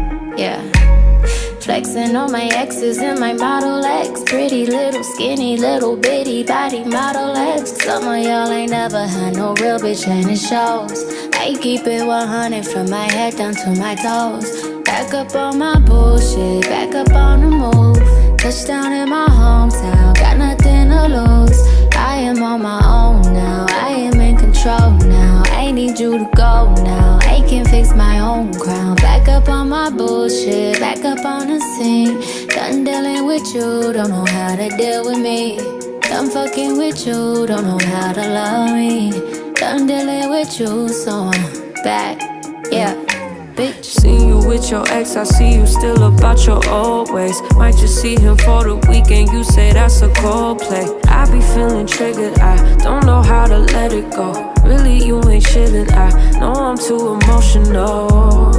flexing on my exes and my Model X. Pretty little skinny little bitty body Model X. Some of y'all ain't never had no real bitch and it shows. I keep it 100 from my head down to my toes. Back up on my bullshit, back up on the move. Touchdown in my hometown, got nothing to lose. I am on my own now, I am in control now. I need you to go now, I can fix my own crown. Back up on my bullshit, back up on the scene. Done dealing with you, don't know how to deal with me. Done fucking with you, don't know how to love me. Done dealing with you, so I'm back, bitch. Seen you with your ex, I see you still about your old ways. Might just see him for the weekend, you say that's a cold play. I be feeling triggered, I don't know how to let it go. Really, you ain't chillin', I know I'm too emotional.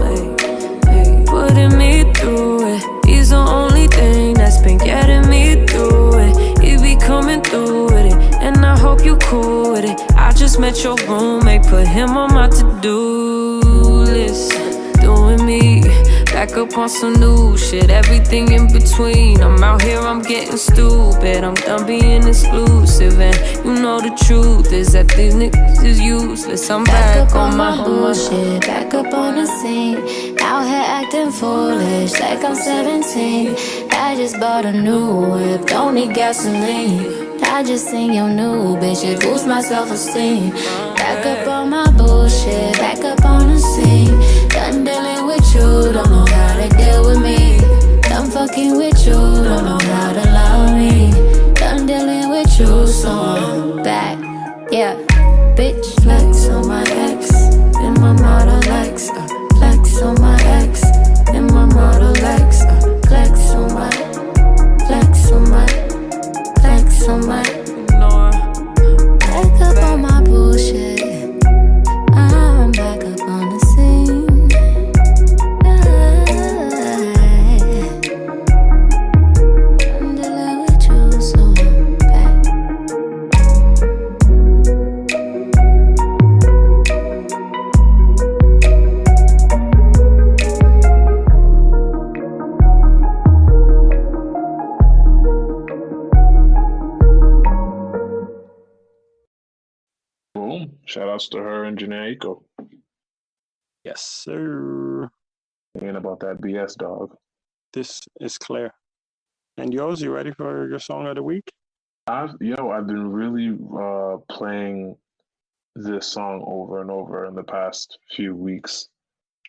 Putting me through it, he's the only thing that's been getting me through it. He be coming through with it, and I hope you cool with it. I just met your roommate, put him on my to-do list. Doing me, back up on some new shit, everything in between. I'm out here, I'm getting stupid, I'm done being exclusive. And you know the truth is that these niggas is useless. I'm back on my bullshit, back up on the scene. Out here acting foolish like I'm 17. I just bought a new whip, don't need gasoline. I just seen your new bitch, it boosts my self-esteem. Back up on my bullshit, back up on the scene. Done dealing with you, don't know how to deal with me. Done fucking with you, don't know how to love me. Done dealing with you, so I'm back. Yeah, bitch, flex on my ex. In my Model X, flex on my ex. In my Model X, flex on my, flex on my, flex on my. Back up on my bullshit. I'm back up on the scene. I'm dealing with you, so I'm back. Boom. Shout outs to her and Janae Eiko. Yes, sir. Ain't about that BS, dog. This is clear. And yours, you ready for your song of the week? I've been really playing this song over and over in the past few weeks.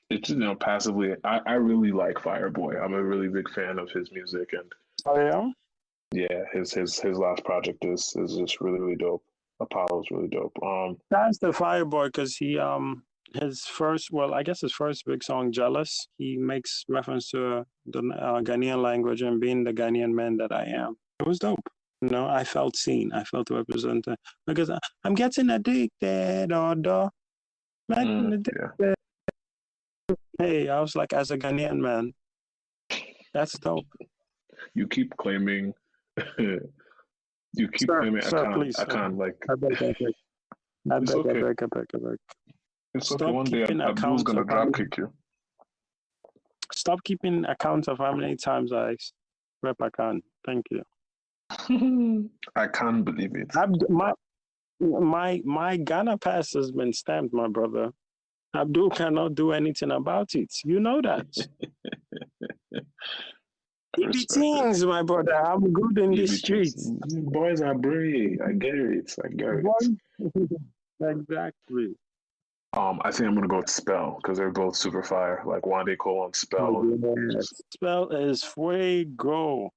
It's passively. I really like Fireboy. I'm a really big fan of his music, and yeah, his last project is just really, really dope. Apollo's really dope. That's the Fireboy because he his first big song, Jealous, he makes reference to the Ghanaian language and being the Ghanaian man that I am. It was dope. I felt seen. I felt represented because I'm getting addicted, addicted. Hey, I was like, as a Ghanaian man, that's dope. You keep claiming. Claiming I can't like. I beg. It's okay. One day Abdul's gonna drop kick you. Stop keeping account of how many times I rep I can. Thank you. I can't believe it. My Ghana pass has been stamped, my brother. Abdul cannot do anything about it. You know that. Teens, my brother. I'm good in the streets. Boys are brave. I get it. Exactly. I think I'm gonna go with Spell because they're both super fire. Like Wande Cole and Spell. Yes. Spell is fuego.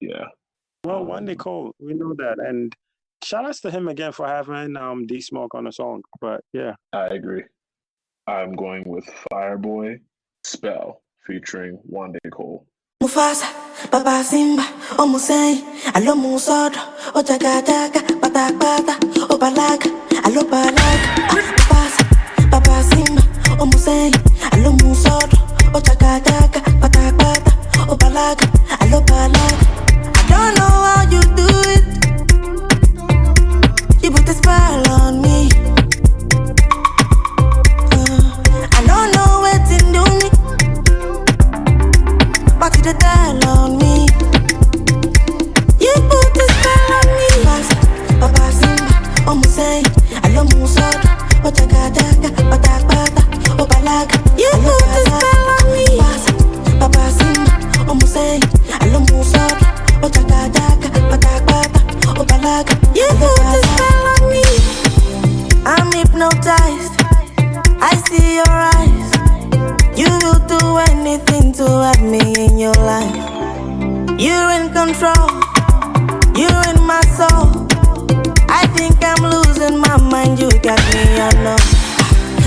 Yeah. Well, Wande Cole, we know that, and shout outs to him again for having D Smoke on the song. But yeah, I agree. I'm going with Fireboy, Spell featuring Wande Cole. Mufasa, Baba Simba, Omusei, Alo Musod, Ojagadaga, Batakbata, Obalaga, Alo Balaga. Mufasa, Baba Simba, Omusei, Alo Musod, Ojagadaga, Batakbata, Obalaga, Alo Balaga. I don't know how you do it. You put a spell on me. I don't know what's in do me. But you tell on me. You put a spell on me. Baba Simba, Omusei, Alo Musod, Ojagadaga, Batakbata, Obalaga. You put a spell on me. Baba Simba, Omusei, Alo Musod, Ojagadaga, Batakbata, Obalaga. You put a spell on me. I'm hypnotized. I see your eyes. You will do anything to have me in your life. You're in control. You're in my soul. I think I'm losing my mind. You got me, I know.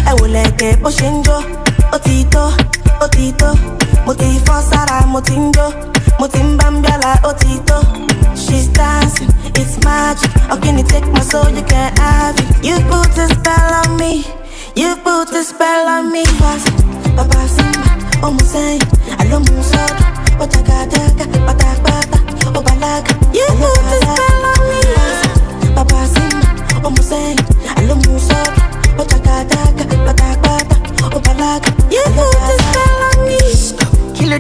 I will like a poshinjo. Otito, Otito. Motifo Sara, Motinjo. Motimbambiala, Otito. She's dancing, it's magic. How can you take my soul? You can't have it. You put a spell on me. You put a spell on me. Baba Simba, Omusei, Alo Musod, Ojagadaga, Batakbata, Obalaga. You put a spell on me. Baba Simba, Omusei, Alo Musod, Ojagadaga, Batakbata, Obalaga. You put a spell on me. Kilo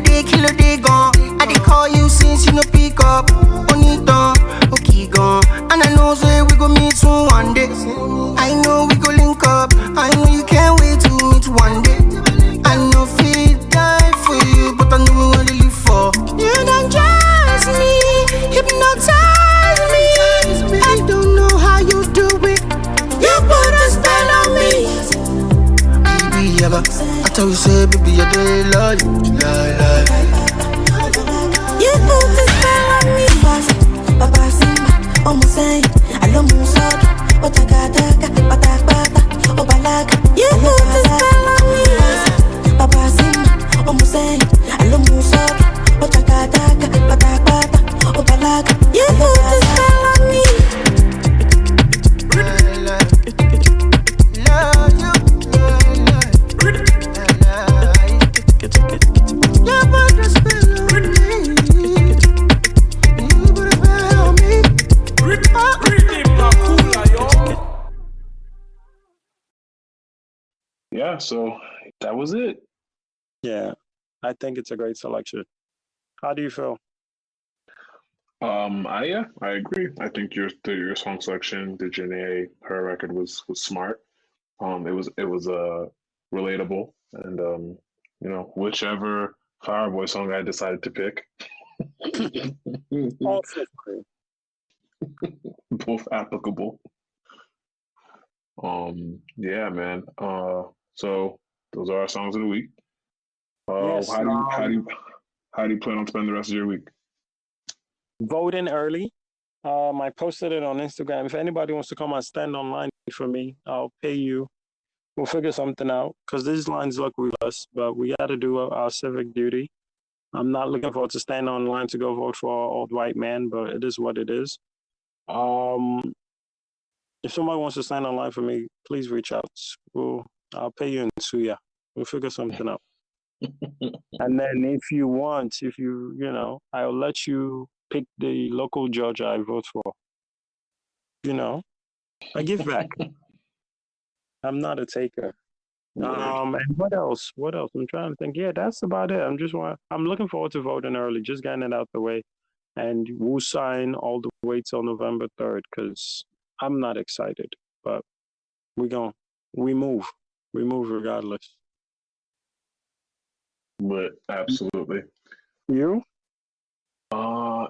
day gone. I did call you since you no pick up. Onito, okay gone. And I know say we go meet soon one day. I know we go link up. I know you can't wait to meet one day. I know feel die for you, but I know we want to live for. You don't trust me, hypnotize me. I don't know how you do it. You put a spell on me. Baby, ever I tell you say, baby, I do love you, lie. yeah, so that was it. Yeah, I think it's a great selection. How do you feel? I agree. I think your song selection, the Janae, her record was smart. It was relatable, and whichever Fireboy song I decided to pick, Also, both applicable. Yeah, man. So those are our songs of the week. yes, How do you plan on spending the rest of your week? voting early. I posted it on Instagram. If anybody wants to come and stand online for me, I'll pay you. We'll figure something out because these lines look ridiculous, but we got to do our civic duty. I'm not looking forward to stand online to go vote for an old white man, but it is what it is. If somebody wants to stand online for me, please reach out. I'll pay you in Suya. We'll figure something out. And then if you want, I'll let you pick the local judge I vote for. I give back. I'm not a taker. And what else? I'm trying to think. Yeah, that's about it. I'm looking forward to voting early, just getting it out the way. And we'll sign all the way till November 3rd because I'm not excited. But we move. We move regardless. But absolutely. You?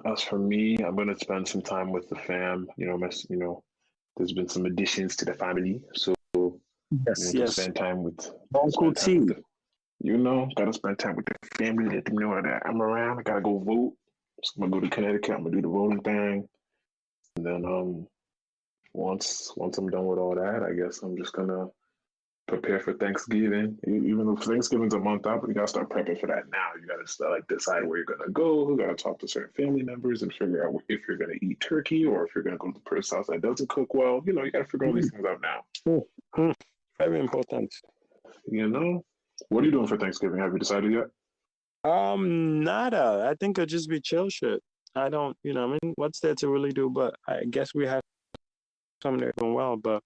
As for me, I'm gonna spend some time with the fam. There's been some additions to the family, so yes. Spend time with Uncle T. Gotta spend time with the family. Let them know that I'm around. I gotta go vote. So I'm gonna go to Connecticut. I'm gonna do the voting thing, and then once I'm done with all that, I guess I'm just gonna prepare for Thanksgiving. Even though Thanksgiving's a month out, but you gotta start prepping for that now. You gotta start decide where you're gonna go. You gotta talk to certain family members and figure out if you're gonna eat turkey or if you're gonna go to the person's house that doesn't cook well. You gotta figure all these things out now. Very important. What are you doing for Thanksgiving? Have you decided yet? Nada. I think it'll just be chill shit. I don't, what's there to really do? But I guess we have something that's going well. But,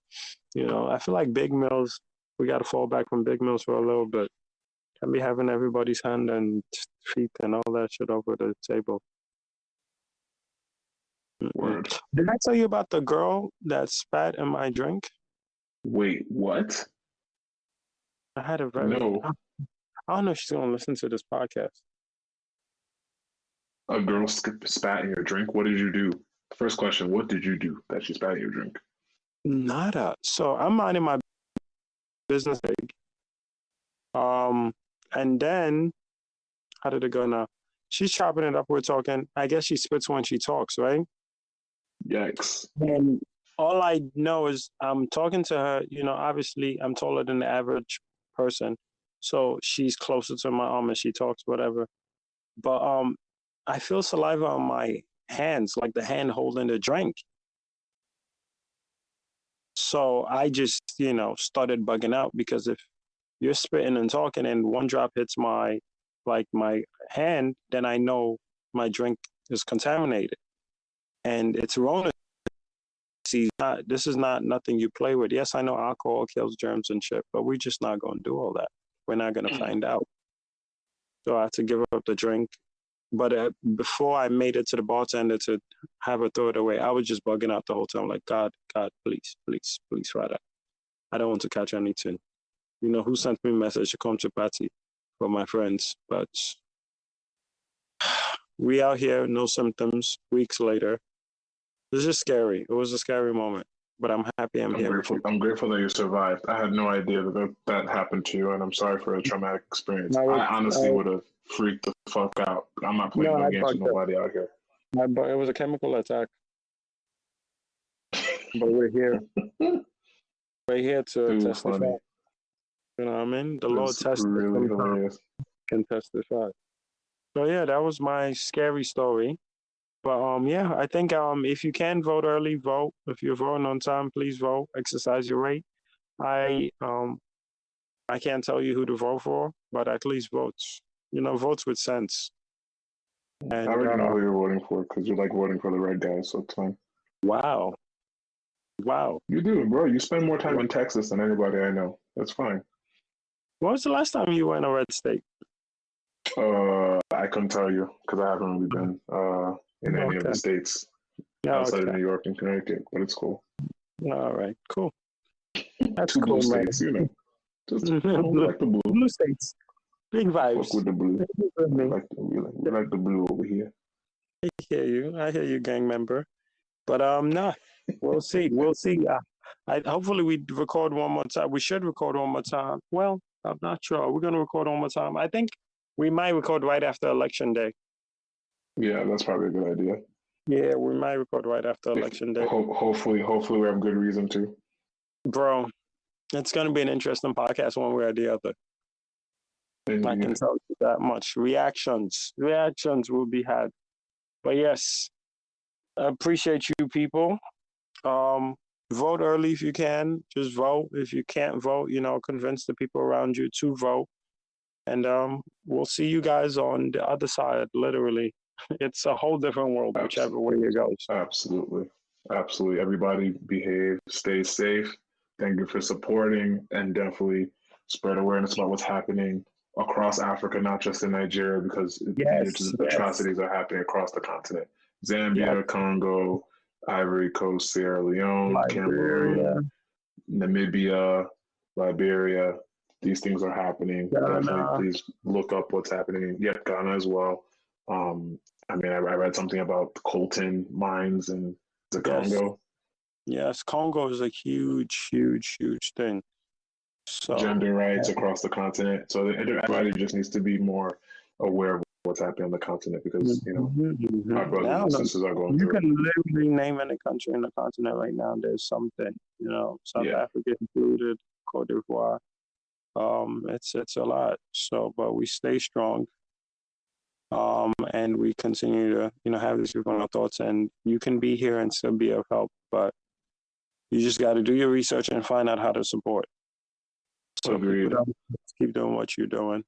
I feel like big meals, we got to fall back from big meals for a little bit. Can be having everybody's hand and feet and all that shit over the table. Word. Did I tell you about the girl that spat in my drink? Wait, what? I had a No. I don't know if she's going to listen to this podcast. A girl spat in your drink? What did you do? First question, what did you do that she spat in your drink? Nada. So I'm minding my business. And then, how did it go now? She's chopping it up. We're talking. I guess she spits when she talks, right? Yikes. And all I know is I'm talking to her. Obviously, I'm taller than the average person. So she's closer to my arm and she talks, whatever. But I feel saliva on my hands, like the hand holding the drink. So I just, started bugging out because if you're spitting and talking and one drop hits my hand, then I know my drink is contaminated. And it's Rona. See, this is not nothing you play with. Yes, I know alcohol kills germs and shit, but we're just not going to do all that. We're not going to find out. So I had to give up the drink. But before I made it to the bartender to have her throw it away, I was just bugging out the whole time. Like, God, please, Father. I don't want to catch anything. Who sent me a message to come to party for my friends. But we out here, no symptoms, weeks later. It's just scary. It was a scary moment. But I'm happy I'm here. I'm grateful that you survived. I had no idea that happened to you, and I'm sorry for a traumatic experience. I honestly would have freaked the fuck out. I'm not playing no games with nobody out here. But it was a chemical attack. But we're here. We're here to testify. Funny. You know what I mean? The Lord tested really hilarious. Can testify. So yeah, that was my scary story. But yeah, I think if you can vote early, vote. If you're voting on time, please vote. Exercise your right. I can't tell you who to vote for, but at least vote. Votes with sense. And, I already know who you're voting for because you like voting for the right guy, so it's fine. Wow. You do, bro. You spend more time in Texas than anybody I know. That's fine. When was the last time you were in a red state? I couldn't tell you because I haven't really been in any of the states outside of New York and Connecticut, but it's cool. All right, cool. That's Two cool, blue man. states, you know. Just blue, like the blue. blue states. Big vibes. Fuck with the blue. We like the blue over here. I hear you, gang member. But nah, we'll see. We'll see. Hopefully we record one more time. We should record one more time. Well, I'm not sure. We're gonna record one more time. I think we might record right after election day. Yeah, that's probably a good idea. Yeah, we might record right after election day. Hopefully we have good reason to. Bro, it's gonna be an interesting podcast one way or the other. I can tell you that much. Reactions will be had. But yes, I appreciate you people. Vote early if you can. Just vote. If you can't vote, convince the people around you to vote. And we'll see you guys on the other side, literally. It's a whole different world, whichever way it goes. Absolutely. Everybody behave, stay safe. Thank you for supporting, and definitely spread awareness about what's happening across Africa, not just in Nigeria, because atrocities are happening across the continent. Zambia, Congo, Ivory Coast, Sierra Leone, Cameroon, Namibia, Liberia. These things are happening. Definitely, please look up what's happening. Yep, Ghana as well. I read something about the coltan mines in the Congo. Yes, Congo is a huge, huge, huge thing. So, gender rights across the continent. So everybody just needs to be more aware of what's happening on the continent because, our brothers and sisters are going through it. You can literally name any country in the continent right now. There's something, South Africa included, Cote d'Ivoire. It's a lot. So, but we stay strong. And we continue to, have these people in our thoughts, and you can be here and still be of help, but you just got to do your research and find out how to support. So keep doing what you're doing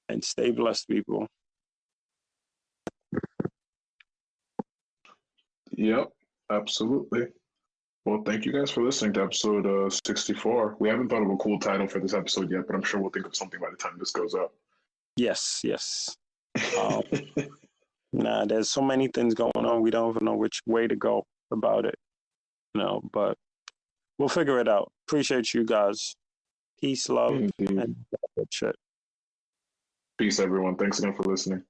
and stay blessed, people. Yep, absolutely. Well, thank you guys for listening to episode 64. We haven't thought of a cool title for this episode yet, but I'm sure we'll think of something by the time this goes up. Yes. There's so many things going on. We don't even know which way to go about it. But we'll figure it out. Appreciate you guys. Peace, love, and that shit. Peace, everyone. Thanks again for listening.